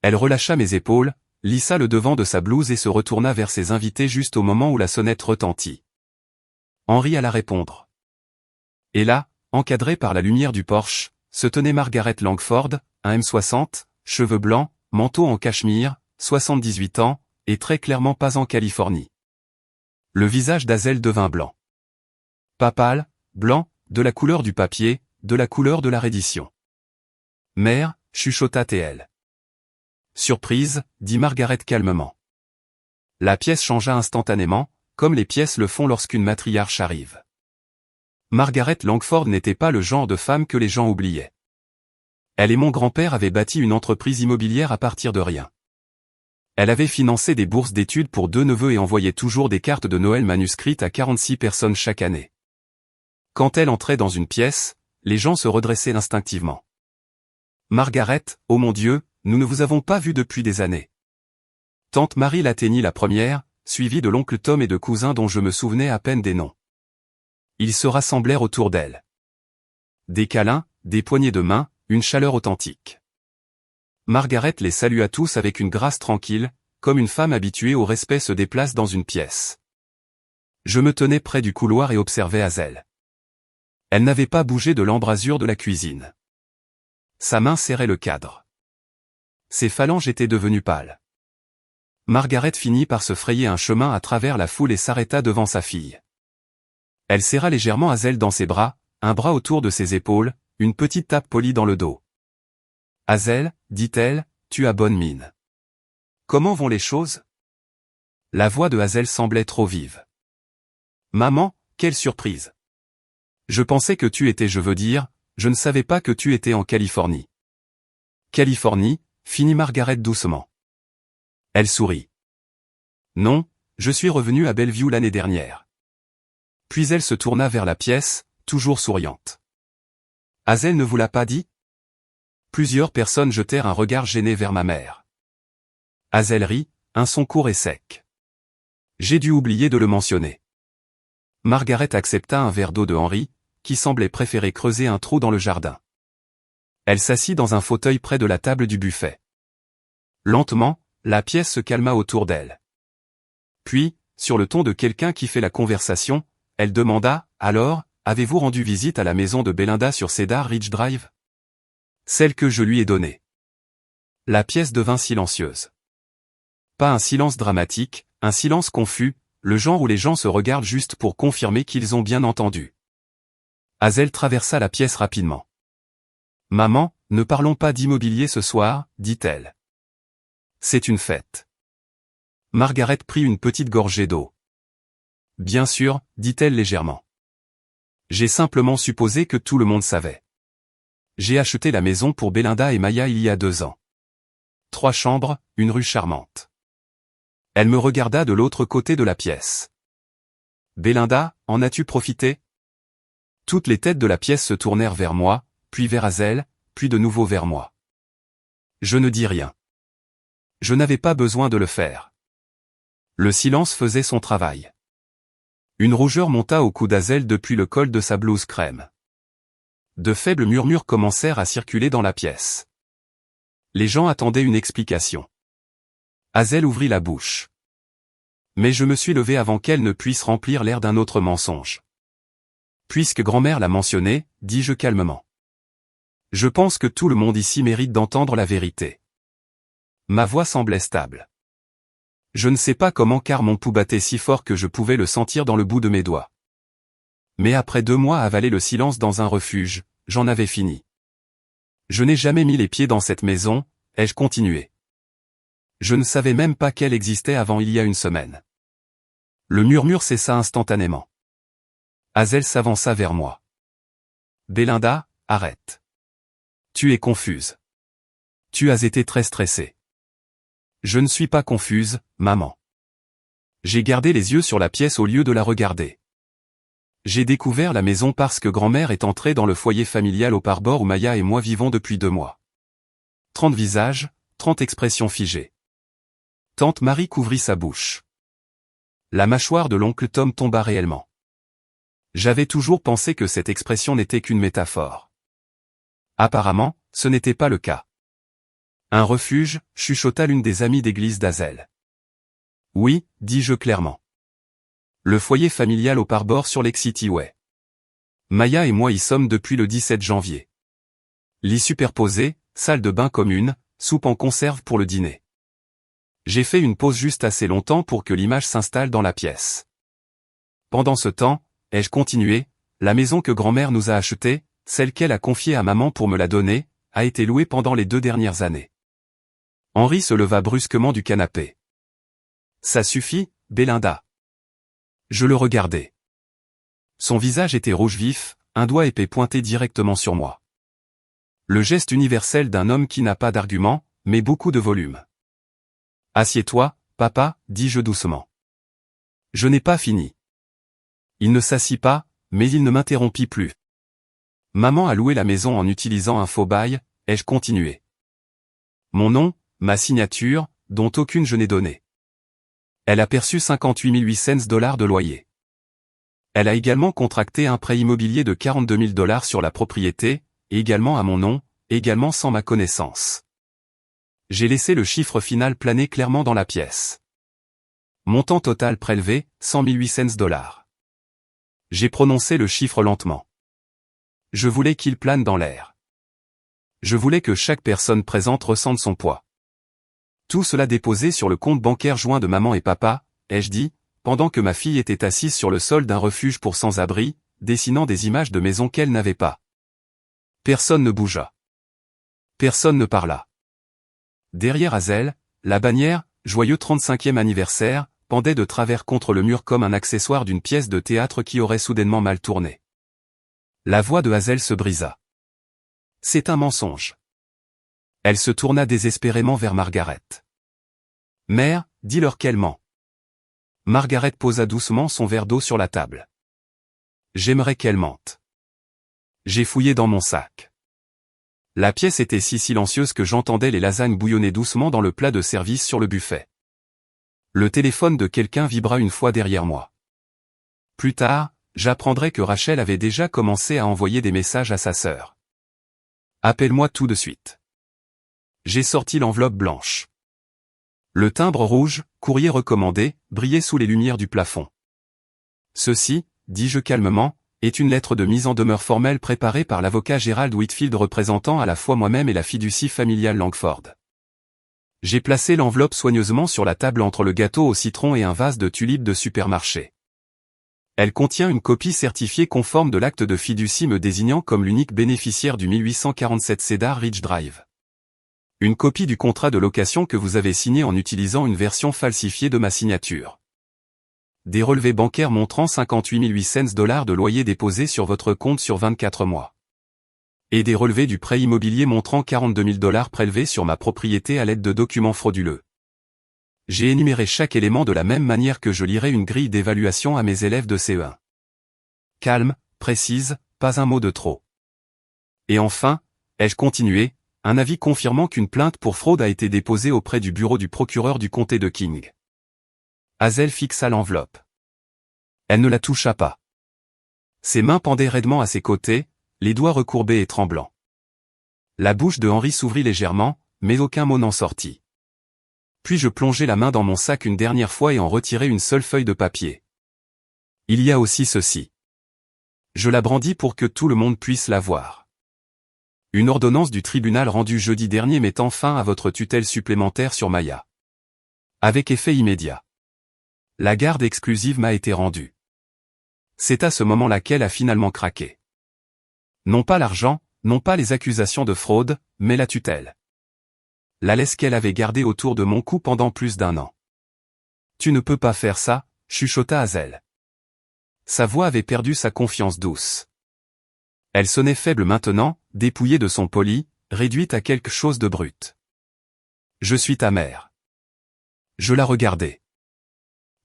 Elle relâcha mes épaules, lissa le devant de sa blouse et se retourna vers ses invités juste au moment où la sonnette retentit. Henry alla répondre. Et là, encadré par la lumière du Porsche, se tenait Margaret Langford, un M60, cheveux blancs, manteau en cachemire, 78 ans, et très clairement pas en Californie. Le visage d'Hazel devint blanc. Pas pâle, blanc, de la couleur du papier, de la couleur de la reddition. « Mère, chuchota-t-elle. » Surprise, dit Margaret calmement. La pièce changea instantanément, comme les pièces le font lorsqu'une matriarche arrive. Margaret Langford n'était pas le genre de femme que les gens oubliaient. Elle et mon grand-père avaient bâti une entreprise immobilière à partir de rien. Elle avait financé des bourses d'études pour 2 neveux et envoyait toujours des cartes de Noël manuscrites à 46 personnes chaque année. Quand elle entrait dans une pièce, les gens se redressaient instinctivement. « Margaret, oh mon Dieu, nous ne vous avons pas vu depuis des années. » Tante Marie l'atteignit la première, suivie de l'oncle Tom et de cousins dont je me souvenais à peine des noms. Ils se rassemblèrent autour d'elle. Des câlins, des poignées de main, une chaleur authentique. Margaret les salua tous avec une grâce tranquille, comme une femme habituée au respect se déplace dans une pièce. Je me tenais près du couloir et observais Hazel. Elle n'avait pas bougé de l'embrasure de la cuisine. Sa main serrait le cadre. Ses phalanges étaient devenues pâles. Margaret finit par se frayer un chemin à travers la foule et s'arrêta devant sa fille. Elle serra légèrement Hazel dans ses bras, un bras autour de ses épaules, une petite tape polie dans le dos. « Hazel, dit-elle, tu as bonne mine. Comment vont les choses ?» La voix de Hazel semblait trop vive. « Maman, quelle surprise. Je pensais que tu étais, je veux dire, je ne savais pas que tu étais en Californie. » « Californie » finit Margaret doucement. Elle sourit. « Non, je suis revenue à Bellevue l'année dernière. » Puis elle se tourna vers la pièce, toujours souriante. « Hazel ne vous l'a pas dit ?» Plusieurs personnes jetèrent un regard gêné vers ma mère. Hazel rit, un son court et sec. « J'ai dû oublier de le mentionner. » Margaret accepta un verre d'eau de Henry, qui semblait préférer creuser un trou dans le jardin. Elle s'assit dans un fauteuil près de la table du buffet. Lentement, la pièce se calma autour d'elle. Puis, sur le ton de quelqu'un qui fait la conversation, elle demanda, « Alors, avez-vous rendu visite à la maison de Belinda sur Cedar Ridge Drive ? Celle que je lui ai donnée. » La pièce devint silencieuse. Pas un silence dramatique, un silence confus, le genre où les gens se regardent juste pour confirmer qu'ils ont bien entendu. Hazel traversa la pièce rapidement. « Maman, ne parlons pas d'immobilier ce soir, dit-elle. C'est une fête. » Margaret prit une petite gorgée d'eau. « Bien sûr, dit-elle légèrement. J'ai simplement supposé que tout le monde savait. J'ai acheté la maison pour Belinda et Maya il y a 2 ans. 3 chambres, une rue charmante. » Elle me regarda de l'autre côté de la pièce. « Belinda, en as-tu profité ?» Toutes les têtes de la pièce se tournèrent vers moi, puis vers Hazel, puis de nouveau vers moi. Je ne dis rien. Je n'avais pas besoin de le faire. Le silence faisait son travail. Une rougeur monta au cou d'Hazel depuis le col de sa blouse crème. De faibles murmures commencèrent à circuler dans la pièce. Les gens attendaient une explication. Hazel ouvrit la bouche. Mais je me suis levé avant qu'elle ne puisse remplir l'air d'un autre mensonge. Puisque grand-mère l'a mentionné, dis-je calmement. Je pense que tout le monde ici mérite d'entendre la vérité. Ma voix semblait stable. Je ne sais pas comment car mon pouls battait si fort que je pouvais le sentir dans le bout de mes doigts. Mais après 2 mois à avaler le silence dans un refuge, j'en avais fini. Je n'ai jamais mis les pieds dans cette maison, ai-je continué. Je ne savais même pas qu'elle existait avant il y a 1 semaine. Le murmure cessa instantanément. Hazel s'avança vers moi. « Belinda, arrête. Tu es confuse. Tu as été très stressée. » « Je ne suis pas confuse, maman. J'ai gardé les yeux sur la pièce au lieu de la regarder. J'ai découvert la maison parce que grand-mère est entrée dans le foyer familial au Parbord où Maya et moi vivons depuis 2 mois. 30 visages, 30 expressions figées. » Tante Marie couvrit sa bouche. La mâchoire de l'oncle Tom tomba réellement. J'avais toujours pensé que cette expression n'était qu'une métaphore. Apparemment, ce n'était pas le cas. Un refuge, chuchota l'une des amies d'église d'Hazel. Oui, dis-je clairement. Le foyer familial au Parbord sur l'Excityway. Maya et moi y sommes depuis le 17 janvier. Lit superposé, salle de bain commune, soupe en conserve pour le dîner. J'ai fait une pause juste assez longtemps pour que l'image s'installe dans la pièce. Pendant ce temps, ai-je continué, la maison que grand-mère nous a achetée, celle qu'elle a confiée à maman pour me la donner, a été louée pendant les 2 dernières années. Henry se leva brusquement du canapé. Ça suffit, Belinda. Je le regardais. Son visage était rouge vif, un doigt épais pointé directement sur moi. Le geste universel d'un homme qui n'a pas d'argument, mais beaucoup de volume. Assieds-toi, papa, dis-je doucement. Je n'ai pas fini. Il ne s'assit pas, mais il ne m'interrompit plus. Maman a loué la maison en utilisant un faux bail, ai-je continué. Mon nom, ma signature, dont aucune je n'ai donnée. Elle a perçu 58 800 $ de loyer. Elle a également contracté un prêt immobilier de 42 000 $ sur la propriété, également à mon nom, également sans ma connaissance. J'ai laissé le chiffre final planer clairement dans la pièce. Montant total prélevé, 100 800 $. J'ai prononcé le chiffre lentement. Je voulais qu'il plane dans l'air. Je voulais que chaque personne présente ressente son poids. Tout cela déposé sur le compte bancaire joint de maman et papa, ai-je dit, pendant que ma fille était assise sur le sol d'un refuge pour sans-abri, dessinant des images de maisons qu'elle n'avait pas. Personne ne bougea. Personne ne parla. Derrière Hazel, la bannière, joyeux 35e anniversaire, pendait de travers contre le mur comme un accessoire d'une pièce de théâtre qui aurait soudainement mal tourné. La voix de Hazel se brisa. C'est un mensonge. Elle se tourna désespérément vers Margaret. Mère, dis-leur qu'elle ment. Margaret posa doucement son verre d'eau sur la table. J'aimerais qu'elle mente. J'ai fouillé dans mon sac. La pièce était si silencieuse que j'entendais les lasagnes bouillonner doucement dans le plat de service sur le buffet. Le téléphone de quelqu'un vibra une fois derrière moi. Plus tard, j'apprendrai que Rachel avait déjà commencé à envoyer des messages à sa sœur. Appelle-moi tout de suite. J'ai sorti l'enveloppe blanche. Le timbre rouge, courrier recommandé, brillait sous les lumières du plafond. Ceci, dis-je calmement, est une lettre de mise en demeure formelle préparée par l'avocat Gerald Whitfield représentant à la fois moi-même et la fiducie familiale Langford. J'ai placé l'enveloppe soigneusement sur la table entre le gâteau au citron et un vase de tulipes de supermarché. Elle contient une copie certifiée conforme de l'acte de fiducie me désignant comme l'unique bénéficiaire du 1847 Cedar Ridge Drive. Une copie du contrat de location que vous avez signé en utilisant une version falsifiée de ma signature. Des relevés bancaires montrant 58 800 $ de loyer déposé sur votre compte sur 24 mois. Et des relevés du prêt immobilier montrant 42 000 $ prélevés sur ma propriété à l'aide de documents frauduleux. J'ai énuméré chaque élément de la même manière que je lirais une grille d'évaluation à mes élèves de CE1. Calme, précise, pas un mot de trop. Et enfin, ai-je continué, un avis confirmant qu'une plainte pour fraude a été déposée auprès du bureau du procureur du comté de King. Hazel fixa l'enveloppe. Elle ne la toucha pas. Ses mains pendaient raidement à ses côtés, les doigts recourbés et tremblants. La bouche de Henry s'ouvrit légèrement, mais aucun mot n'en sortit. Puis je plongeai la main dans mon sac une dernière fois et en retirai une seule feuille de papier. Il y a aussi ceci. Je la brandis pour que tout le monde puisse la voir. Une ordonnance du tribunal rendue jeudi dernier mettant fin à votre tutelle supplémentaire sur Maya. Avec effet immédiat. La garde exclusive m'a été rendue. C'est à ce moment-là qu'elle a finalement craqué. Non pas l'argent, non pas les accusations de fraude, mais la tutelle. La laisse qu'elle avait gardée autour de mon cou pendant plus d'1 an. Tu ne peux pas faire ça, chuchota Hazel. Sa voix avait perdu sa confiance douce. Elle sonnait faible maintenant, dépouillée de son poli, réduite à quelque chose de brut. Je suis ta mère. Je la regardais.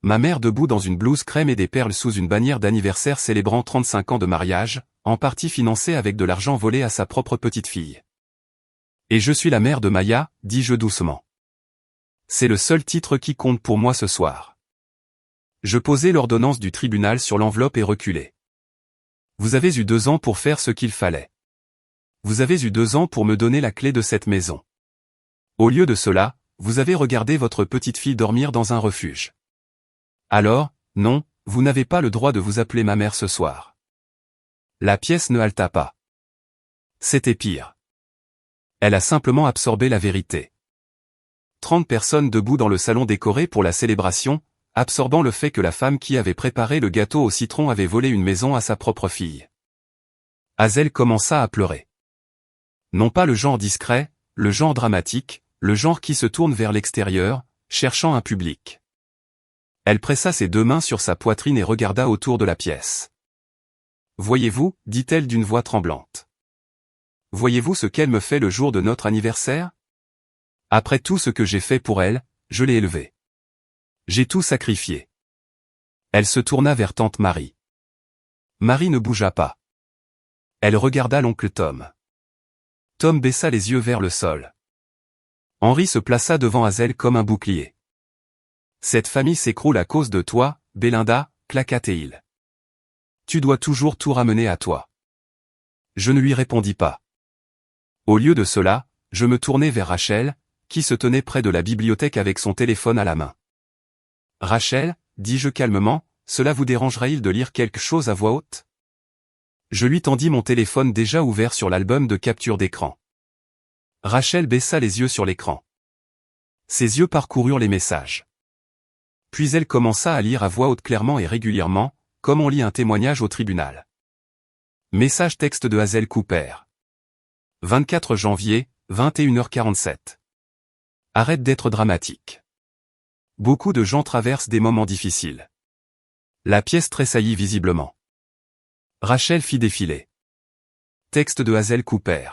Ma mère debout dans une blouse crème et des perles sous une bannière d'anniversaire célébrant 35 ans de mariage, en partie financée avec de l'argent volé à sa propre petite fille. Et je suis la mère de Maya, dis-je doucement. C'est le seul titre qui compte pour moi ce soir. Je posai l'ordonnance du tribunal sur l'enveloppe et reculai. Vous avez eu 2 ans pour faire ce qu'il fallait. Vous avez eu 2 ans pour me donner la clé de cette maison. Au lieu de cela, vous avez regardé votre petite fille dormir dans un refuge. Alors, non, vous n'avez pas le droit de vous appeler ma mère ce soir. La pièce ne haleta pas. C'était pire. Elle a simplement absorbé la vérité. 30 personnes debout dans le salon décoré pour la célébration, absorbant le fait que la femme qui avait préparé le gâteau au citron avait volé une maison à sa propre fille. Hazel commença à pleurer. Non pas le genre discret, le genre dramatique, le genre qui se tourne vers l'extérieur, cherchant un public. Elle pressa ses 2 mains sur sa poitrine et regarda autour de la pièce. Voyez-vous, dit-elle d'une voix tremblante. Voyez-vous ce qu'elle me fait le jour de notre anniversaire? Après tout ce que j'ai fait pour elle, je l'ai élevée. J'ai tout sacrifié. Elle se tourna vers tante Marie. Marie ne bougea pas. Elle regarda l'oncle Tom. Tom baissa les yeux vers le sol. Henry se plaça devant Hazel comme un bouclier. Cette famille s'écroule à cause de toi, Belinda, claqua-t-il. Tu dois toujours tout ramener à toi. Je ne lui répondis pas. Au lieu de cela, je me tournai vers Rachel, qui se tenait près de la bibliothèque avec son téléphone à la main. « Rachel, dis-je calmement, cela vous dérangerait-il de lire quelque chose à voix haute ?» Je lui tendis mon téléphone déjà ouvert sur l'album de capture d'écran. Rachel baissa les yeux sur l'écran. Ses yeux parcoururent les messages. Puis elle commença à lire à voix haute clairement et régulièrement, comme on lit un témoignage au tribunal. Message texte de Hazel Cooper. 24 janvier, 21h47. Arrête d'être dramatique. Beaucoup de gens traversent des moments difficiles. La pièce tressaillit visiblement. Rachel fit défiler. Texte de Hazel Cooper.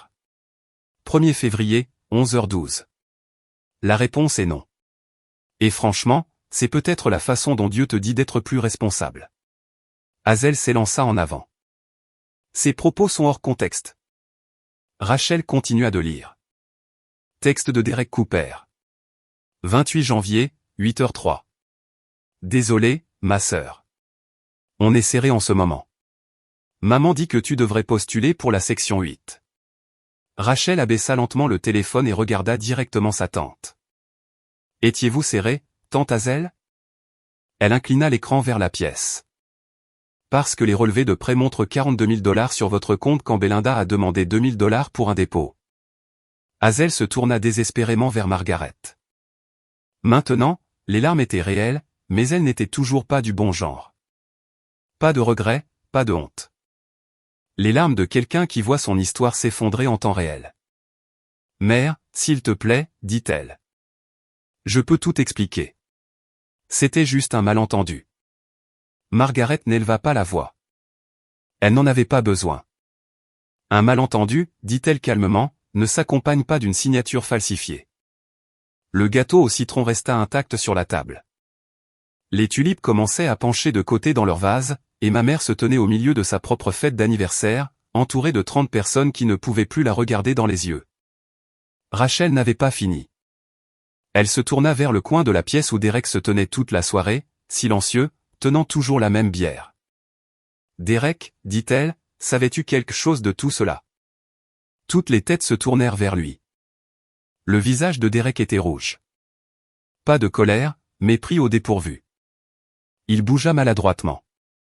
1er février, 11h12. La réponse est non. Et franchement, c'est peut-être la façon dont Dieu te dit d'être plus responsable. Hazel s'élança en avant. Ses propos sont hors contexte. Rachel continua de lire. Texte de Derek Cooper. 28 janvier, 8h03. Désolé, ma sœur. On est serré en ce moment. Maman dit que tu devrais postuler pour la section 8. Rachel abaissa lentement le téléphone et regarda directement sa tante. Étiez-vous serré, tante Hazel ? Elle inclina l'écran vers la pièce. Parce que les relevés de prêt montrent $42 000 sur votre compte quand Belinda a demandé $2 000 pour un dépôt. Hazel se tourna désespérément vers Margaret. Maintenant, les larmes étaient réelles, mais elles n'étaient toujours pas du bon genre. Pas de regret, pas de honte. Les larmes de quelqu'un qui voit son histoire s'effondrer en temps réel. « Mère, s'il te plaît, dit-elle. Je peux tout expliquer. C'était juste un malentendu. » Margaret n'éleva pas la voix. Elle n'en avait pas besoin. Un malentendu, dit-elle calmement, ne s'accompagne pas d'une signature falsifiée. Le gâteau au citron resta intact sur la table. Les tulipes commençaient à pencher de côté dans leur vase, et ma mère se tenait au milieu de sa propre fête d'anniversaire, entourée de 30 personnes qui ne pouvaient plus la regarder dans les yeux. Rachel n'avait pas fini. Elle se tourna vers le coin de la pièce où Derek se tenait toute la soirée, silencieux, tenant toujours la même bière. « Derek, dit-elle, savais-tu quelque chose de tout cela ?» Toutes les têtes se tournèrent vers lui. Le visage de Derek était rouge. Pas de colère, mais pris au dépourvu. Il bougea maladroitement.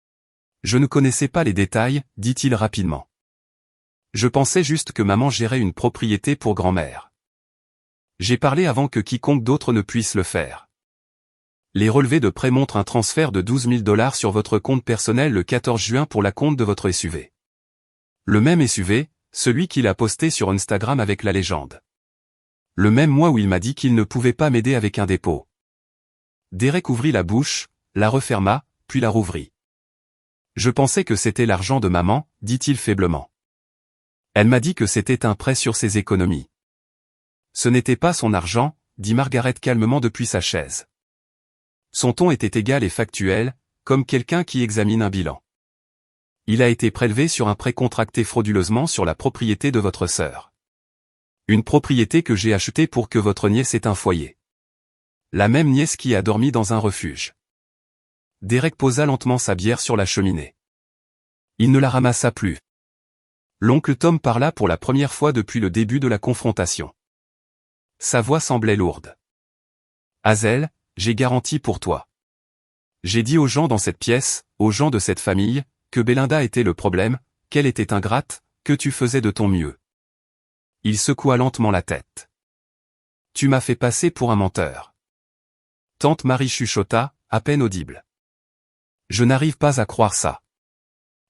« Je ne connaissais pas les détails, dit-il rapidement. Je pensais juste que maman gérait une propriété pour grand-mère. J'ai parlé avant que quiconque d'autre ne puisse le faire. Les relevés de prêt montrent un transfert de $12 000 sur votre compte personnel le 14 juin pour la compte de votre SUV. Le même SUV, celui qu'il a posté sur Instagram avec la légende. Le même mois où il m'a dit qu'il ne pouvait pas m'aider avec un dépôt. » Derek ouvrit la bouche, la referma, puis la rouvrit. « Je pensais que c'était l'argent de maman, dit-il faiblement. Elle m'a dit que c'était un prêt sur ses économies. » Ce n'était pas son argent, dit Margaret calmement depuis sa chaise. Son ton était égal et factuel, comme quelqu'un qui examine un bilan. Il a été prélevé sur un prêt contracté frauduleusement sur la propriété de votre sœur. Une propriété que j'ai achetée pour que votre nièce ait un foyer. La même nièce qui a dormi dans un refuge. Derek posa lentement sa bière sur la cheminée. Il ne la ramassa plus. L'oncle Tom parla pour la première fois depuis le début de la confrontation. Sa voix semblait lourde. « Hazel, j'ai garanti pour toi. J'ai dit aux gens dans cette pièce, aux gens de cette famille, que Belinda était le problème, qu'elle était ingrate, que tu faisais de ton mieux. » Il secoua lentement la tête. « Tu m'as fait passer pour un menteur. » Tante Marie chuchota, à peine audible. « Je n'arrive pas à croire ça.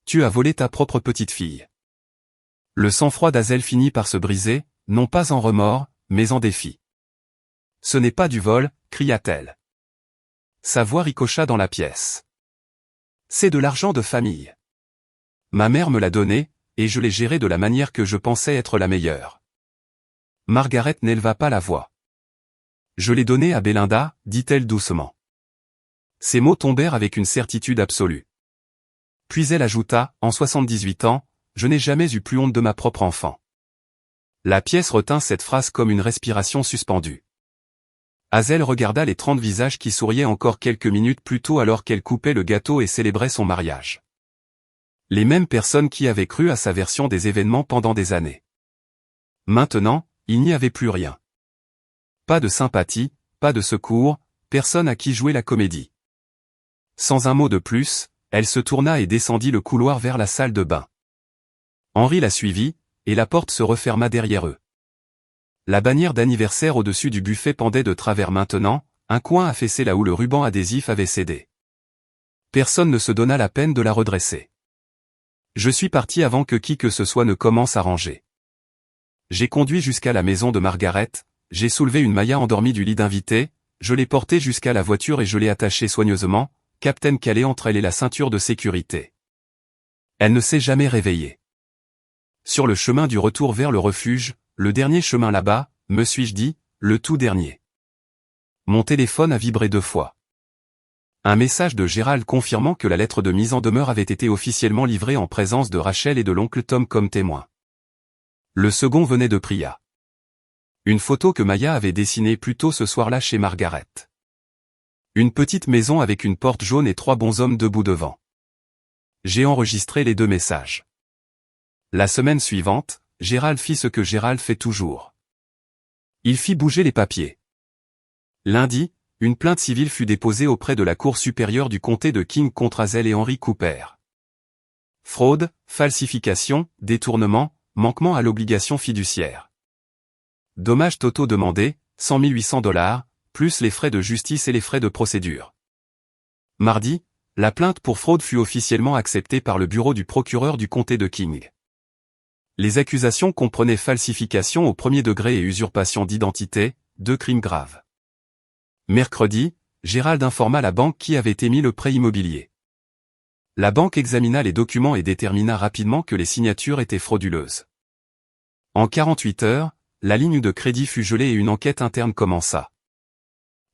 Tu as volé ta propre petite-fille. » Le sang-froid d'Hazel finit par se briser, non pas en remords, mais en défi. « Ce n'est pas du vol, cria-t-elle. Sa voix ricocha dans la pièce. « C'est de l'argent de famille. Ma mère me l'a donné, et je l'ai géré de la manière que je pensais être la meilleure. » Margaret n'éleva pas la voix. « Je l'ai donné à Belinda, dit-elle doucement. » Ces mots tombèrent avec une certitude absolue. Puis elle ajouta, en 78 ans, « Je n'ai jamais eu plus honte de ma propre enfant. » La pièce retint cette phrase comme une respiration suspendue. Hazel regarda les 30 visages qui souriaient encore quelques minutes plus tôt alors qu'elle coupait le gâteau et célébrait son mariage. Les mêmes personnes qui avaient cru à sa version des événements pendant des années. Maintenant, il n'y avait plus rien. Pas de sympathie, pas de secours, personne à qui jouer la comédie. Sans un mot de plus, elle se tourna et descendit le couloir vers la salle de bain. Henri la suivit, et la porte se referma derrière eux. La bannière d'anniversaire au-dessus du buffet pendait de travers maintenant, un coin affaissé là où le ruban adhésif avait cédé. Personne ne se donna la peine de la redresser. Je suis parti avant que qui que ce soit ne commence à ranger. J'ai conduit jusqu'à la maison de Margaret, j'ai soulevé une Maya endormie du lit d'invité, je l'ai portée jusqu'à la voiture et je l'ai attachée soigneusement, Captain calé entre elle et la ceinture de sécurité. Elle ne s'est jamais réveillée. Sur le chemin du retour vers le refuge, le dernier chemin là-bas, me suis-je dit, le tout dernier. Mon téléphone a vibré 2 fois. Un message de Gérald confirmant que la lettre de mise en demeure avait été officiellement livrée en présence de Rachel et de l'oncle Tom comme témoins. Le second venait de Priya. Une photo que Maya avait dessinée plus tôt ce soir-là chez Margaret. Une petite maison avec une porte jaune et 3 bonshommes debout devant. J'ai enregistré les 2 messages. La semaine suivante, Gérald fit ce que Gérald fait toujours. Il fit bouger les papiers. Lundi, une plainte civile fut déposée auprès de la Cour supérieure du comté de King contre Hazel et Henry Cooper. Fraude, falsification, détournement, manquement à l'obligation fiduciaire. Dommages totaux demandés, $100 800, plus les frais de justice et les frais de procédure. Mardi, la plainte pour fraude fut officiellement acceptée par le bureau du procureur du comté de King. Les accusations comprenaient falsification au premier degré et usurpation d'identité, 2 crimes graves. Mercredi, Gérald informa la banque qui avait émis le prêt immobilier. La banque examina les documents et détermina rapidement que les signatures étaient frauduleuses. En 48 heures, la ligne de crédit fut gelée et une enquête interne commença.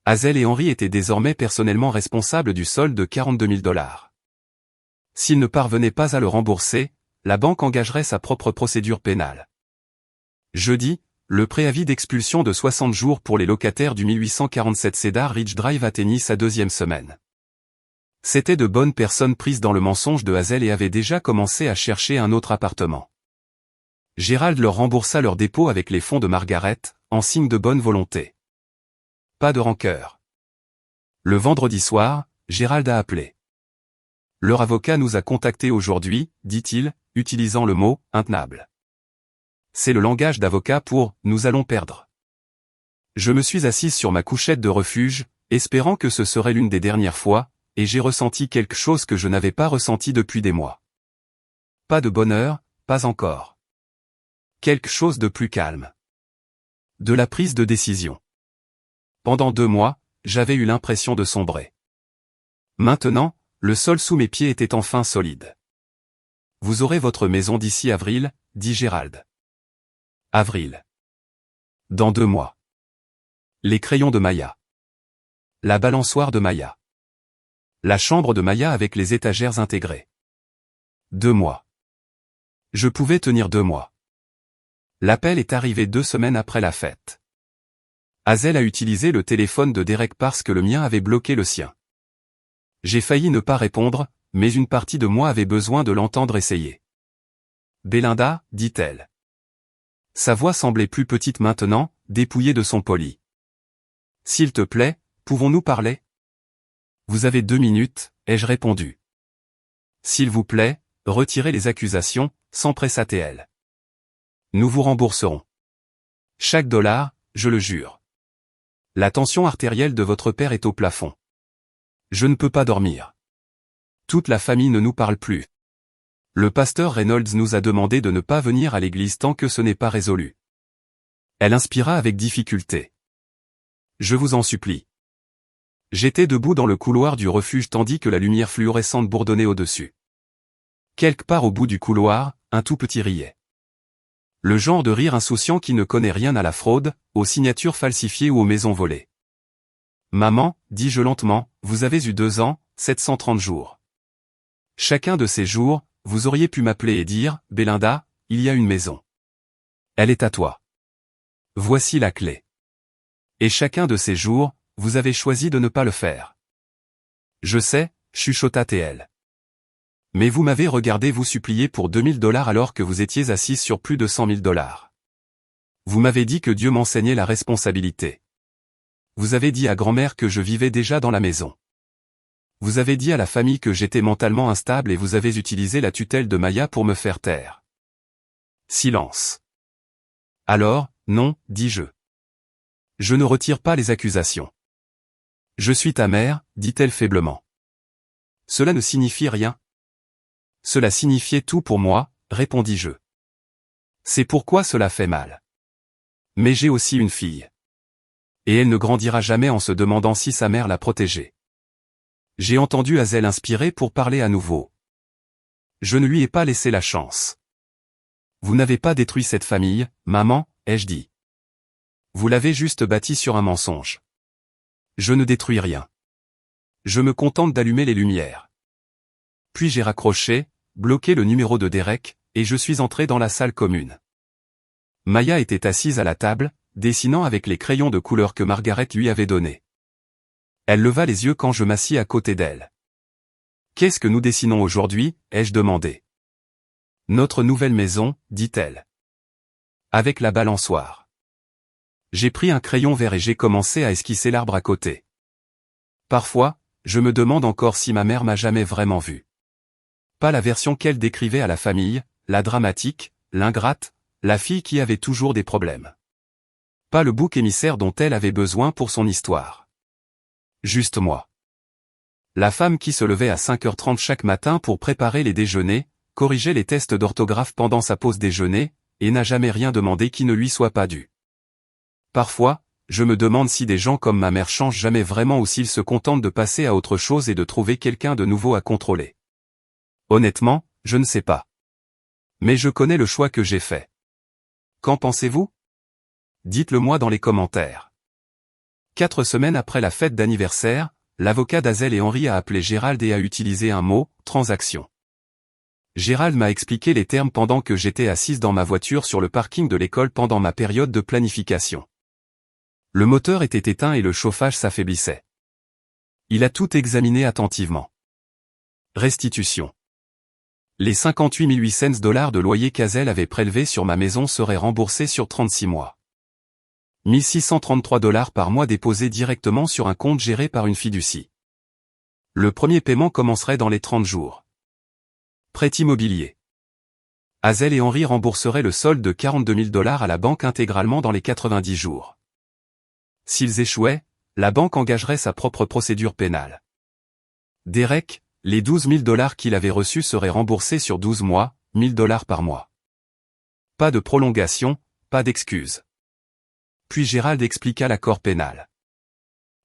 Hazel et Henry étaient désormais personnellement responsables du solde de $42 000. S'ils ne parvenaient pas à le rembourser, la banque engagerait sa propre procédure pénale. Jeudi, le préavis d'expulsion de 60 jours pour les locataires du 1847 Cedar Ridge Drive atteignit sa 2e semaine. C'étaient de bonnes personnes prises dans le mensonge de Hazel et avaient déjà commencé à chercher un autre appartement. Gérald leur remboursa leur dépôt avec les fonds de Margaret, en signe de bonne volonté. Pas de rancœur. Le vendredi soir, Gérald a appelé. Leur avocat nous a contactés aujourd'hui, dit-il, utilisant le mot « intenable ». C'est le langage d'avocat pour « nous allons perdre ». Je me suis assise sur ma couchette de refuge, espérant que ce serait l'une des dernières fois, et j'ai ressenti quelque chose que je n'avais pas ressenti depuis des mois. Pas de bonheur, pas encore. Quelque chose de plus calme. De la prise de décision. Pendant 2 mois, j'avais eu l'impression de sombrer. Maintenant, le sol sous mes pieds était enfin solide. Vous aurez votre maison d'ici avril, dit Gérald. Avril. Dans 2 mois. Les crayons de Maya. La balançoire de Maya. La chambre de Maya avec les étagères intégrées. 2 mois. Je pouvais tenir 2 mois. L'appel est arrivé 2 semaines après la fête. Hazel a utilisé le téléphone de Derek parce que le mien avait bloqué le sien. J'ai failli ne pas répondre, mais une partie de moi avait besoin de l'entendre essayer. Belinda, dit-elle. Sa voix semblait plus petite maintenant, dépouillée de son poli. S'il te plaît, pouvons-nous parler? Vous avez 2 minutes, ai-je répondu. S'il vous plaît, retirez les accusations, s'empressa-t-elle. Nous vous rembourserons. Chaque dollar, je le jure. La tension artérielle de votre père est au plafond. Je ne peux pas dormir. Toute la famille ne nous parle plus. Le pasteur Reynolds nous a demandé de ne pas venir à l'église tant que ce n'est pas résolu. Elle inspira avec difficulté. Je vous en supplie. J'étais debout dans le couloir du refuge tandis que la lumière fluorescente bourdonnait au-dessus. Quelque part au bout du couloir, un tout petit riait. Le genre de rire insouciant qui ne connaît rien à la fraude, aux signatures falsifiées ou aux maisons volées. Maman, dis-je lentement, vous avez eu 2 ans, 730 jours. Chacun de ces jours, vous auriez pu m'appeler et dire, Belinda, il y a une maison. Elle est à toi. Voici la clé. Et chacun de ces jours, vous avez choisi de ne pas le faire. Je sais, chuchota-t-elle. Mais vous m'avez regardé vous supplier pour $2000 alors que vous étiez assise sur plus de $100 000. Vous m'avez dit que Dieu m'enseignait la responsabilité. Vous avez dit à grand-mère que je vivais déjà dans la maison. Vous avez dit à la famille que j'étais mentalement instable et vous avez utilisé la tutelle de Maya pour me faire taire. Silence. Alors, non, dis-je. Je ne retire pas les accusations. Je suis ta mère, dit-elle faiblement. Cela ne signifie rien. Cela signifiait tout pour moi, répondis-je. C'est pourquoi cela fait mal. Mais j'ai aussi une fille. Et elle ne grandira jamais en se demandant si sa mère l'a protégée. J'ai entendu Hazel inspirer pour parler à nouveau. Je ne lui ai pas laissé la chance. Vous n'avez pas détruit cette famille, maman, ai-je dit. Vous l'avez juste bâtie sur un mensonge. Je ne détruis rien. Je me contente d'allumer les lumières. Puis j'ai raccroché, bloqué le numéro de Derek, et je suis entré dans la salle commune. Maya était assise à la table, dessinant avec les crayons de couleur que Margaret lui avait donnés. Elle leva les yeux quand je m'assis à côté d'elle. « Qu'est-ce que nous dessinons aujourd'hui » ai-je demandé. « Notre nouvelle maison » dit-elle. Avec la balançoire. J'ai pris un crayon vert et j'ai commencé à esquisser l'arbre à côté. Parfois, je me demande encore si ma mère m'a jamais vraiment vu. Pas la version qu'elle décrivait à la famille, la dramatique, l'ingrate, la fille qui avait toujours des problèmes. Pas le bouc émissaire dont elle avait besoin pour son histoire. Juste moi. La femme qui se levait à 5h30 chaque matin pour préparer les déjeuners, corrigeait les tests d'orthographe pendant sa pause déjeuner, et n'a jamais rien demandé qui ne lui soit pas dû. Parfois, je me demande si des gens comme ma mère changent jamais vraiment ou s'ils se contentent de passer à autre chose et de trouver quelqu'un de nouveau à contrôler. Honnêtement, je ne sais pas. Mais je connais le choix que j'ai fait. Qu'en pensez-vous? Dites-le moi dans les commentaires. 4 semaines après la fête d'anniversaire, l'avocat d'Hazel et Henry a appelé Gérald et a utilisé un mot, transaction. Gérald m'a expliqué les termes pendant que j'étais assise dans ma voiture sur le parking de l'école pendant ma période de planification. Le moteur était éteint et le chauffage s'affaiblissait. Il a tout examiné attentivement. Restitution. Les 58 800 $ de loyer qu'Hazel avait prélevés sur ma maison seraient remboursés sur 36 mois. 1633 $ par mois déposés directement sur un compte géré par une fiducie. Le premier paiement commencerait dans les 30 jours. Prêt immobilier. Hazel et Henry rembourseraient le solde de 42 000 $ à la banque intégralement dans les 90 jours. S'ils échouaient, la banque engagerait sa propre procédure pénale. Derek, les 12 000 $ qu'il avait reçus seraient remboursés sur 12 mois, 1 000 $ par mois. Pas de prolongation, pas d'excuse. Puis Gérald expliqua l'accord pénal.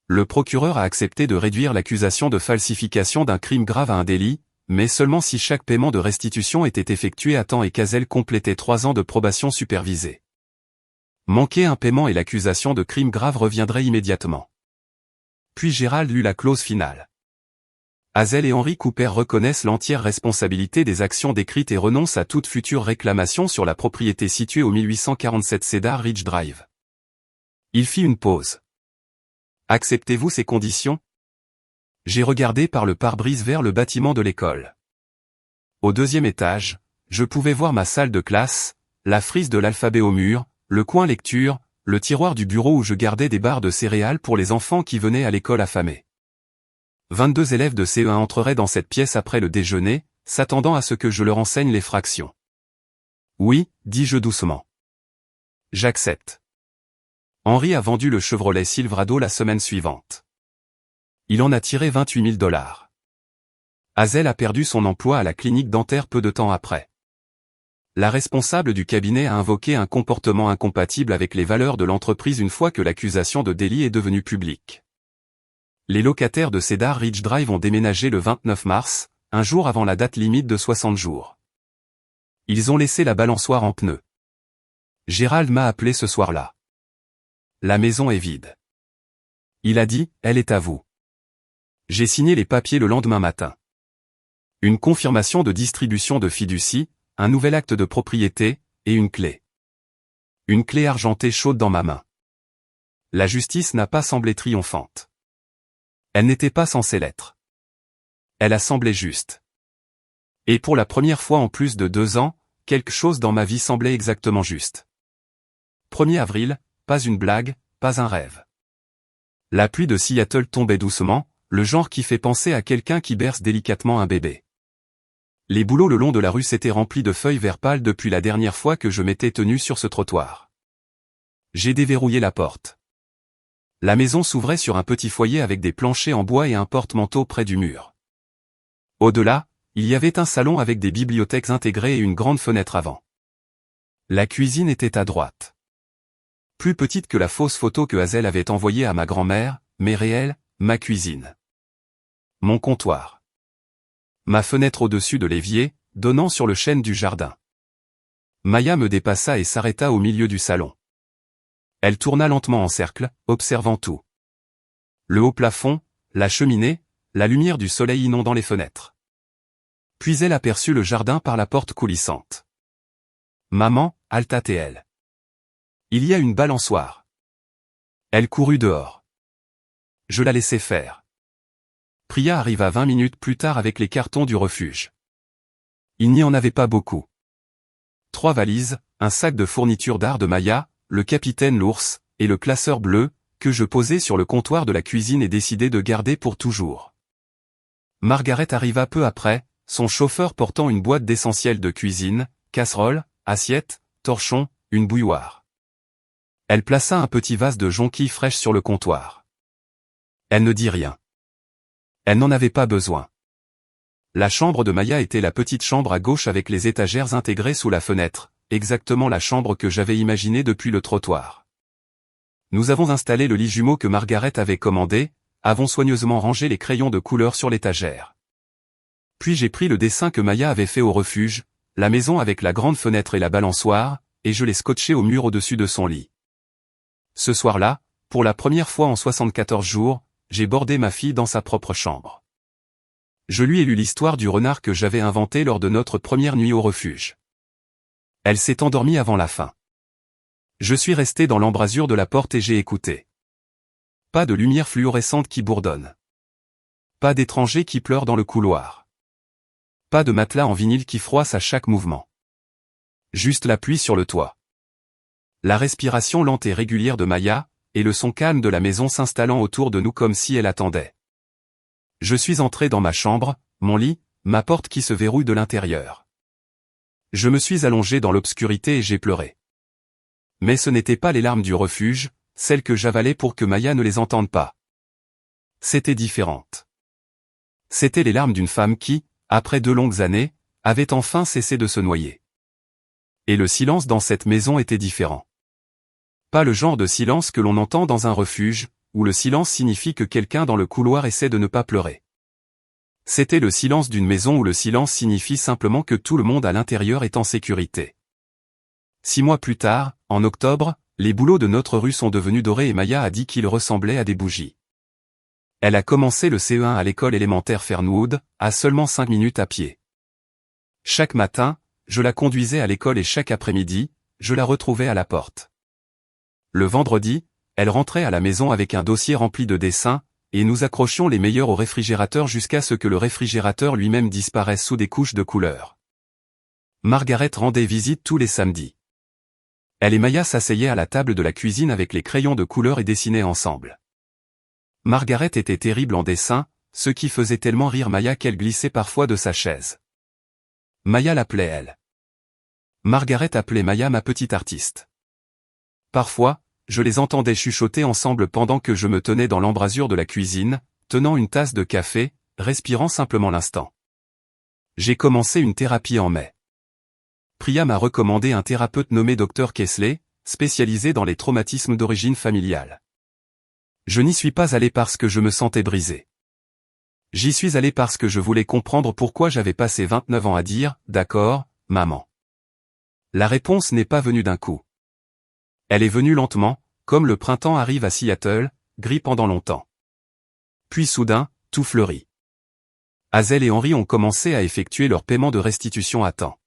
Le procureur a accepté de réduire l'accusation de falsification d'un crime grave à un délit, mais seulement si chaque paiement de restitution était effectué à temps et qu'Hazel complétait 3 ans de probation supervisée. Manquer un paiement et l'accusation de crime grave reviendrait immédiatement. Puis Gérald lut la clause finale. Hazel et Henry Cooper reconnaissent l'entière responsabilité des actions décrites et renoncent à toute future réclamation sur la propriété située au 1847 Cedar Ridge Drive. Il fit une pause. Acceptez-vous ces conditions? J'ai regardé par le pare-brise vers le bâtiment de l'école. Au 2e étage, je pouvais voir ma salle de classe, la frise de l'alphabet au mur, le coin lecture, le tiroir du bureau où je gardais des barres de céréales pour les enfants qui venaient à l'école affamés. 22 élèves de CE1 entreraient dans cette pièce après le déjeuner, s'attendant à ce que je leur enseigne les fractions. Oui, dis-je doucement. J'accepte. Henry a vendu le Chevrolet Silverado la semaine suivante. Il en a tiré 28 000 $. Hazel a perdu son emploi à la clinique dentaire peu de temps après. La responsable du cabinet a invoqué un comportement incompatible avec les valeurs de l'entreprise une fois que l'accusation de délit est devenue publique. Les locataires de Cedar Ridge Drive ont déménagé le 29 mars, un jour avant la date limite de 60 jours. Ils ont laissé la balançoire en pneu. Gérald m'a appelé ce soir-là. La maison est vide. Il a dit, elle est à vous. J'ai signé les papiers le lendemain matin. Une confirmation de distribution de fiducie, un nouvel acte de propriété, et une clé. Une clé argentée chaude dans ma main. La justice n'a pas semblé triomphante. Elle n'était pas censée l'être. Elle a semblé juste. Et pour la première fois en plus de 2 ans, quelque chose dans ma vie semblait exactement juste. 1er avril, pas une blague, pas un rêve. La pluie de Seattle tombait doucement, le genre qui fait penser à quelqu'un qui berce délicatement un bébé. Les bouleaux le long de la rue s'étaient remplis de feuilles vert pâle depuis la dernière fois que je m'étais tenu sur ce trottoir. J'ai déverrouillé la porte. La maison s'ouvrait sur un petit foyer avec des planchers en bois et un porte-manteau près du mur. Au-delà, il y avait un salon avec des bibliothèques intégrées et une grande fenêtre avant. La cuisine était à droite. Plus petite que la fausse photo que Hazel avait envoyée à ma grand-mère, mais réelle, ma cuisine. Mon comptoir. Ma fenêtre au-dessus de l'évier, donnant sur le chêne du jardin. Maya me dépassa et s'arrêta au milieu du salon. Elle tourna lentement en cercle, observant tout. Le haut plafond, la cheminée, la lumière du soleil inondant les fenêtres. Puis elle aperçut le jardin par la porte coulissante. Maman, halta-t-elle. Il y a une balançoire. Elle courut dehors. Je la laissai faire. Priya arriva 20 minutes plus tard avec les cartons du refuge. Il n'y en avait pas beaucoup. 3 valises, un sac de fournitures d'art de Maya, le capitaine l'ours, et le classeur bleu, que je posai sur le comptoir de la cuisine et décidai de garder pour toujours. Margaret arriva peu après, son chauffeur portant une boîte d'essentiels de cuisine, casseroles, assiettes, torchons, une bouilloire. Elle plaça un petit vase de jonquilles fraîches sur le comptoir. Elle ne dit rien. Elle n'en avait pas besoin. La chambre de Maya était la petite chambre à gauche avec les étagères intégrées sous la fenêtre, exactement la chambre que j'avais imaginée depuis le trottoir. Nous avons installé le lit jumeau que Margaret avait commandé, avons soigneusement rangé les crayons de couleur sur l'étagère. Puis j'ai pris le dessin que Maya avait fait au refuge, la maison avec la grande fenêtre et la balançoire, et je l'ai scotché au mur au-dessus de son lit. Ce soir-là, pour la première fois en 74 jours, j'ai bordé ma fille dans sa propre chambre. Je lui ai lu l'histoire du renard que j'avais inventé lors de notre première nuit au refuge. Elle s'est endormie avant la fin. Je suis resté dans l'embrasure de la porte et j'ai écouté. Pas de lumière fluorescente qui bourdonne. Pas d'étrangers qui pleurent dans le couloir. Pas de matelas en vinyle qui froisse à chaque mouvement. Juste la pluie sur le toit. La respiration lente et régulière de Maya, et le son calme de la maison s'installant autour de nous comme si elle attendait. Je suis entré dans ma chambre, mon lit, ma porte qui se verrouille de l'intérieur. Je me suis allongé dans l'obscurité et j'ai pleuré. Mais ce n'étaient pas les larmes du refuge, celles que j'avalais pour que Maya ne les entende pas. C'était différente. C'étaient les larmes d'une femme qui, après 2 longues années, avait enfin cessé de se noyer. Et le silence dans cette maison était différent. Pas le genre de silence que l'on entend dans un refuge, où le silence signifie que quelqu'un dans le couloir essaie de ne pas pleurer. C'était le silence d'une maison où le silence signifie simplement que tout le monde à l'intérieur est en sécurité. 6 mois plus tard, en octobre, les bouleaux de notre rue sont devenus dorés et Maya a dit qu'ils ressemblaient à des bougies. Elle a commencé le CE1 à l'école élémentaire Fernwood, à seulement 5 minutes à pied. Chaque matin, je la conduisais à l'école et chaque après-midi, je la retrouvais à la porte. Le vendredi, elle rentrait à la maison avec un dossier rempli de dessins, et nous accrochions les meilleurs au réfrigérateur jusqu'à ce que le réfrigérateur lui-même disparaisse sous des couches de couleurs. Margaret rendait visite tous les samedis. Elle et Maya s'asseyaient à la table de la cuisine avec les crayons de couleur et dessinaient ensemble. Margaret était terrible en dessin, ce qui faisait tellement rire Maya qu'elle glissait parfois de sa chaise. Maya l'appelait elle. Margaret appelait Maya ma petite artiste. Parfois, je les entendais chuchoter ensemble pendant que je me tenais dans l'embrasure de la cuisine, tenant une tasse de café, respirant simplement l'instant. J'ai commencé une thérapie en mai. Priya m'a recommandé un thérapeute nommé Dr Kesley, spécialisé dans les traumatismes d'origine familiale. Je n'y suis pas allé parce que je me sentais brisé. J'y suis allé parce que je voulais comprendre pourquoi j'avais passé 29 ans à dire « D'accord, maman ». La réponse n'est pas venue d'un coup. Elle est venue lentement, comme le printemps arrive à Seattle, gris pendant longtemps. Puis soudain, tout fleurit. Hazel et Henry ont commencé à effectuer leur paiement de restitution à temps.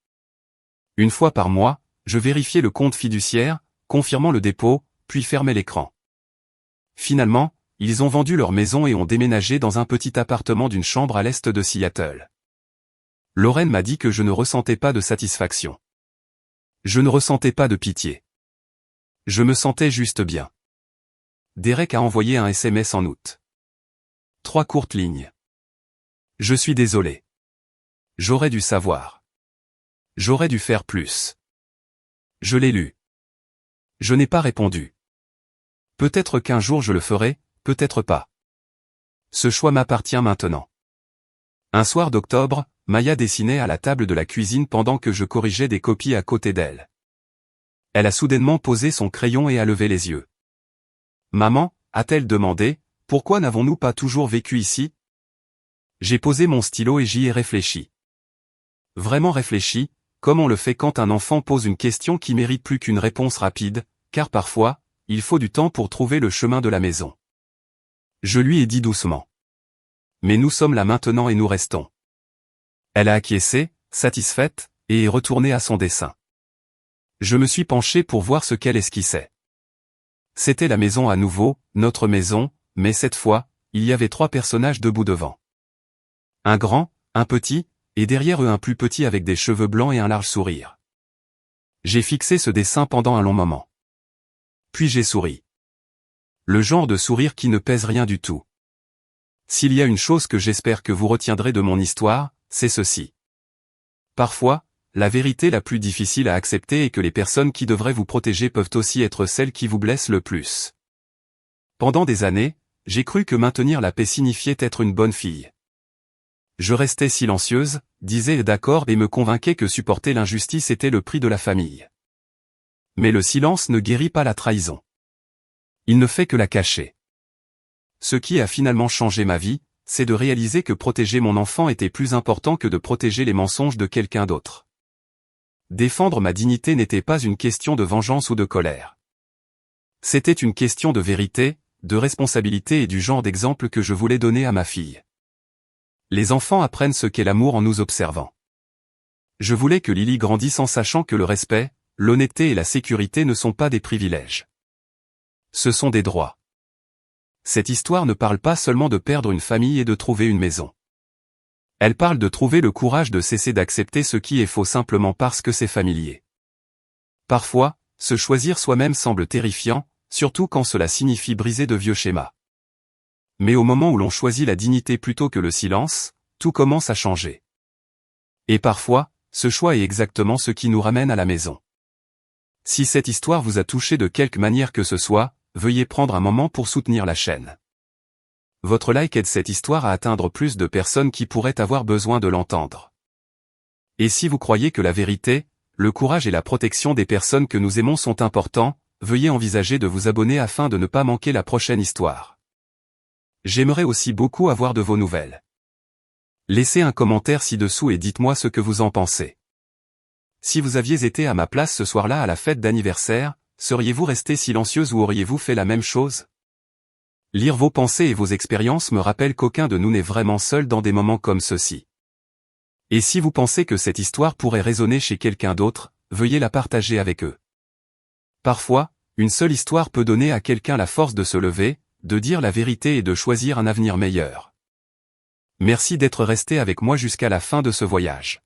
Une fois par mois, je vérifiais le compte fiduciaire, confirmant le dépôt, puis fermais l'écran. Finalement, ils ont vendu leur maison et ont déménagé dans un petit appartement d'une chambre à l'est de Seattle. Lorraine m'a dit que je ne ressentais pas de satisfaction. Je ne ressentais pas de pitié. Je me sentais juste bien. Derek a envoyé un SMS en août. 3 courtes lignes. Je suis désolé. J'aurais dû savoir. J'aurais dû faire plus. Je l'ai lu. Je n'ai pas répondu. Peut-être qu'un jour je le ferai, peut-être pas. Ce choix m'appartient maintenant. Un soir d'octobre, Maya dessinait à la table de la cuisine pendant que je corrigeais des copies à côté d'elle. Elle a soudainement posé son crayon et a levé les yeux. Maman, a-t-elle demandé, pourquoi n'avons-nous pas toujours vécu ici? J'ai posé mon stylo et j'y ai réfléchi. Vraiment réfléchi, comme on le fait quand un enfant pose une question qui mérite plus qu'une réponse rapide, car parfois, il faut du temps pour trouver le chemin de la maison. Je lui ai dit doucement. Mais nous sommes là maintenant et nous restons. Elle a acquiescé, satisfaite, et est retournée à son dessin. Je me suis penché pour voir ce qu'elle esquissait. C'était la maison à nouveau, notre maison, mais cette fois, il y avait 3 personnages debout devant. Un grand, un petit, et derrière eux un plus petit avec des cheveux blancs et un large sourire. J'ai fixé ce dessin pendant un long moment. Puis j'ai souri. Le genre de sourire qui ne pèse rien du tout. S'il y a une chose que j'espère que vous retiendrez de mon histoire, c'est ceci. Parfois, la vérité la plus difficile à accepter est que les personnes qui devraient vous protéger peuvent aussi être celles qui vous blessent le plus. Pendant des années, j'ai cru que maintenir la paix signifiait être une bonne fille. Je restais silencieuse, disais d'accord et me convainquais que supporter l'injustice était le prix de la famille. Mais le silence ne guérit pas la trahison. Il ne fait que la cacher. Ce qui a finalement changé ma vie, c'est de réaliser que protéger mon enfant était plus important que de protéger les mensonges de quelqu'un d'autre. Défendre ma dignité n'était pas une question de vengeance ou de colère. C'était une question de vérité, de responsabilité et du genre d'exemple que je voulais donner à ma fille. Les enfants apprennent ce qu'est l'amour en nous observant. Je voulais que Lily grandisse en sachant que le respect, l'honnêteté et la sécurité ne sont pas des privilèges. Ce sont des droits. Cette histoire ne parle pas seulement de perdre une famille et de trouver une maison. Elle parle de trouver le courage de cesser d'accepter ce qui est faux simplement parce que c'est familier. Parfois, se choisir soi-même semble terrifiant, surtout quand cela signifie briser de vieux schémas. Mais au moment où l'on choisit la dignité plutôt que le silence, tout commence à changer. Et parfois, ce choix est exactement ce qui nous ramène à la maison. Si cette histoire vous a touché de quelque manière que ce soit, veuillez prendre un moment pour soutenir la chaîne. Votre like aide cette histoire à atteindre plus de personnes qui pourraient avoir besoin de l'entendre. Et si vous croyez que la vérité, le courage et la protection des personnes que nous aimons sont importants, veuillez envisager de vous abonner afin de ne pas manquer la prochaine histoire. J'aimerais aussi beaucoup avoir de vos nouvelles. Laissez un commentaire ci-dessous et dites-moi ce que vous en pensez. Si vous aviez été à ma place ce soir-là à la fête d'anniversaire, seriez-vous resté silencieuse ou auriez-vous fait la même chose? Lire vos pensées et vos expériences me rappelle qu'aucun de nous n'est vraiment seul dans des moments comme ceux-ci. Et si vous pensez que cette histoire pourrait résonner chez quelqu'un d'autre, veuillez la partager avec eux. Parfois, une seule histoire peut donner à quelqu'un la force de se lever, de dire la vérité et de choisir un avenir meilleur. Merci d'être resté avec moi jusqu'à la fin de ce voyage.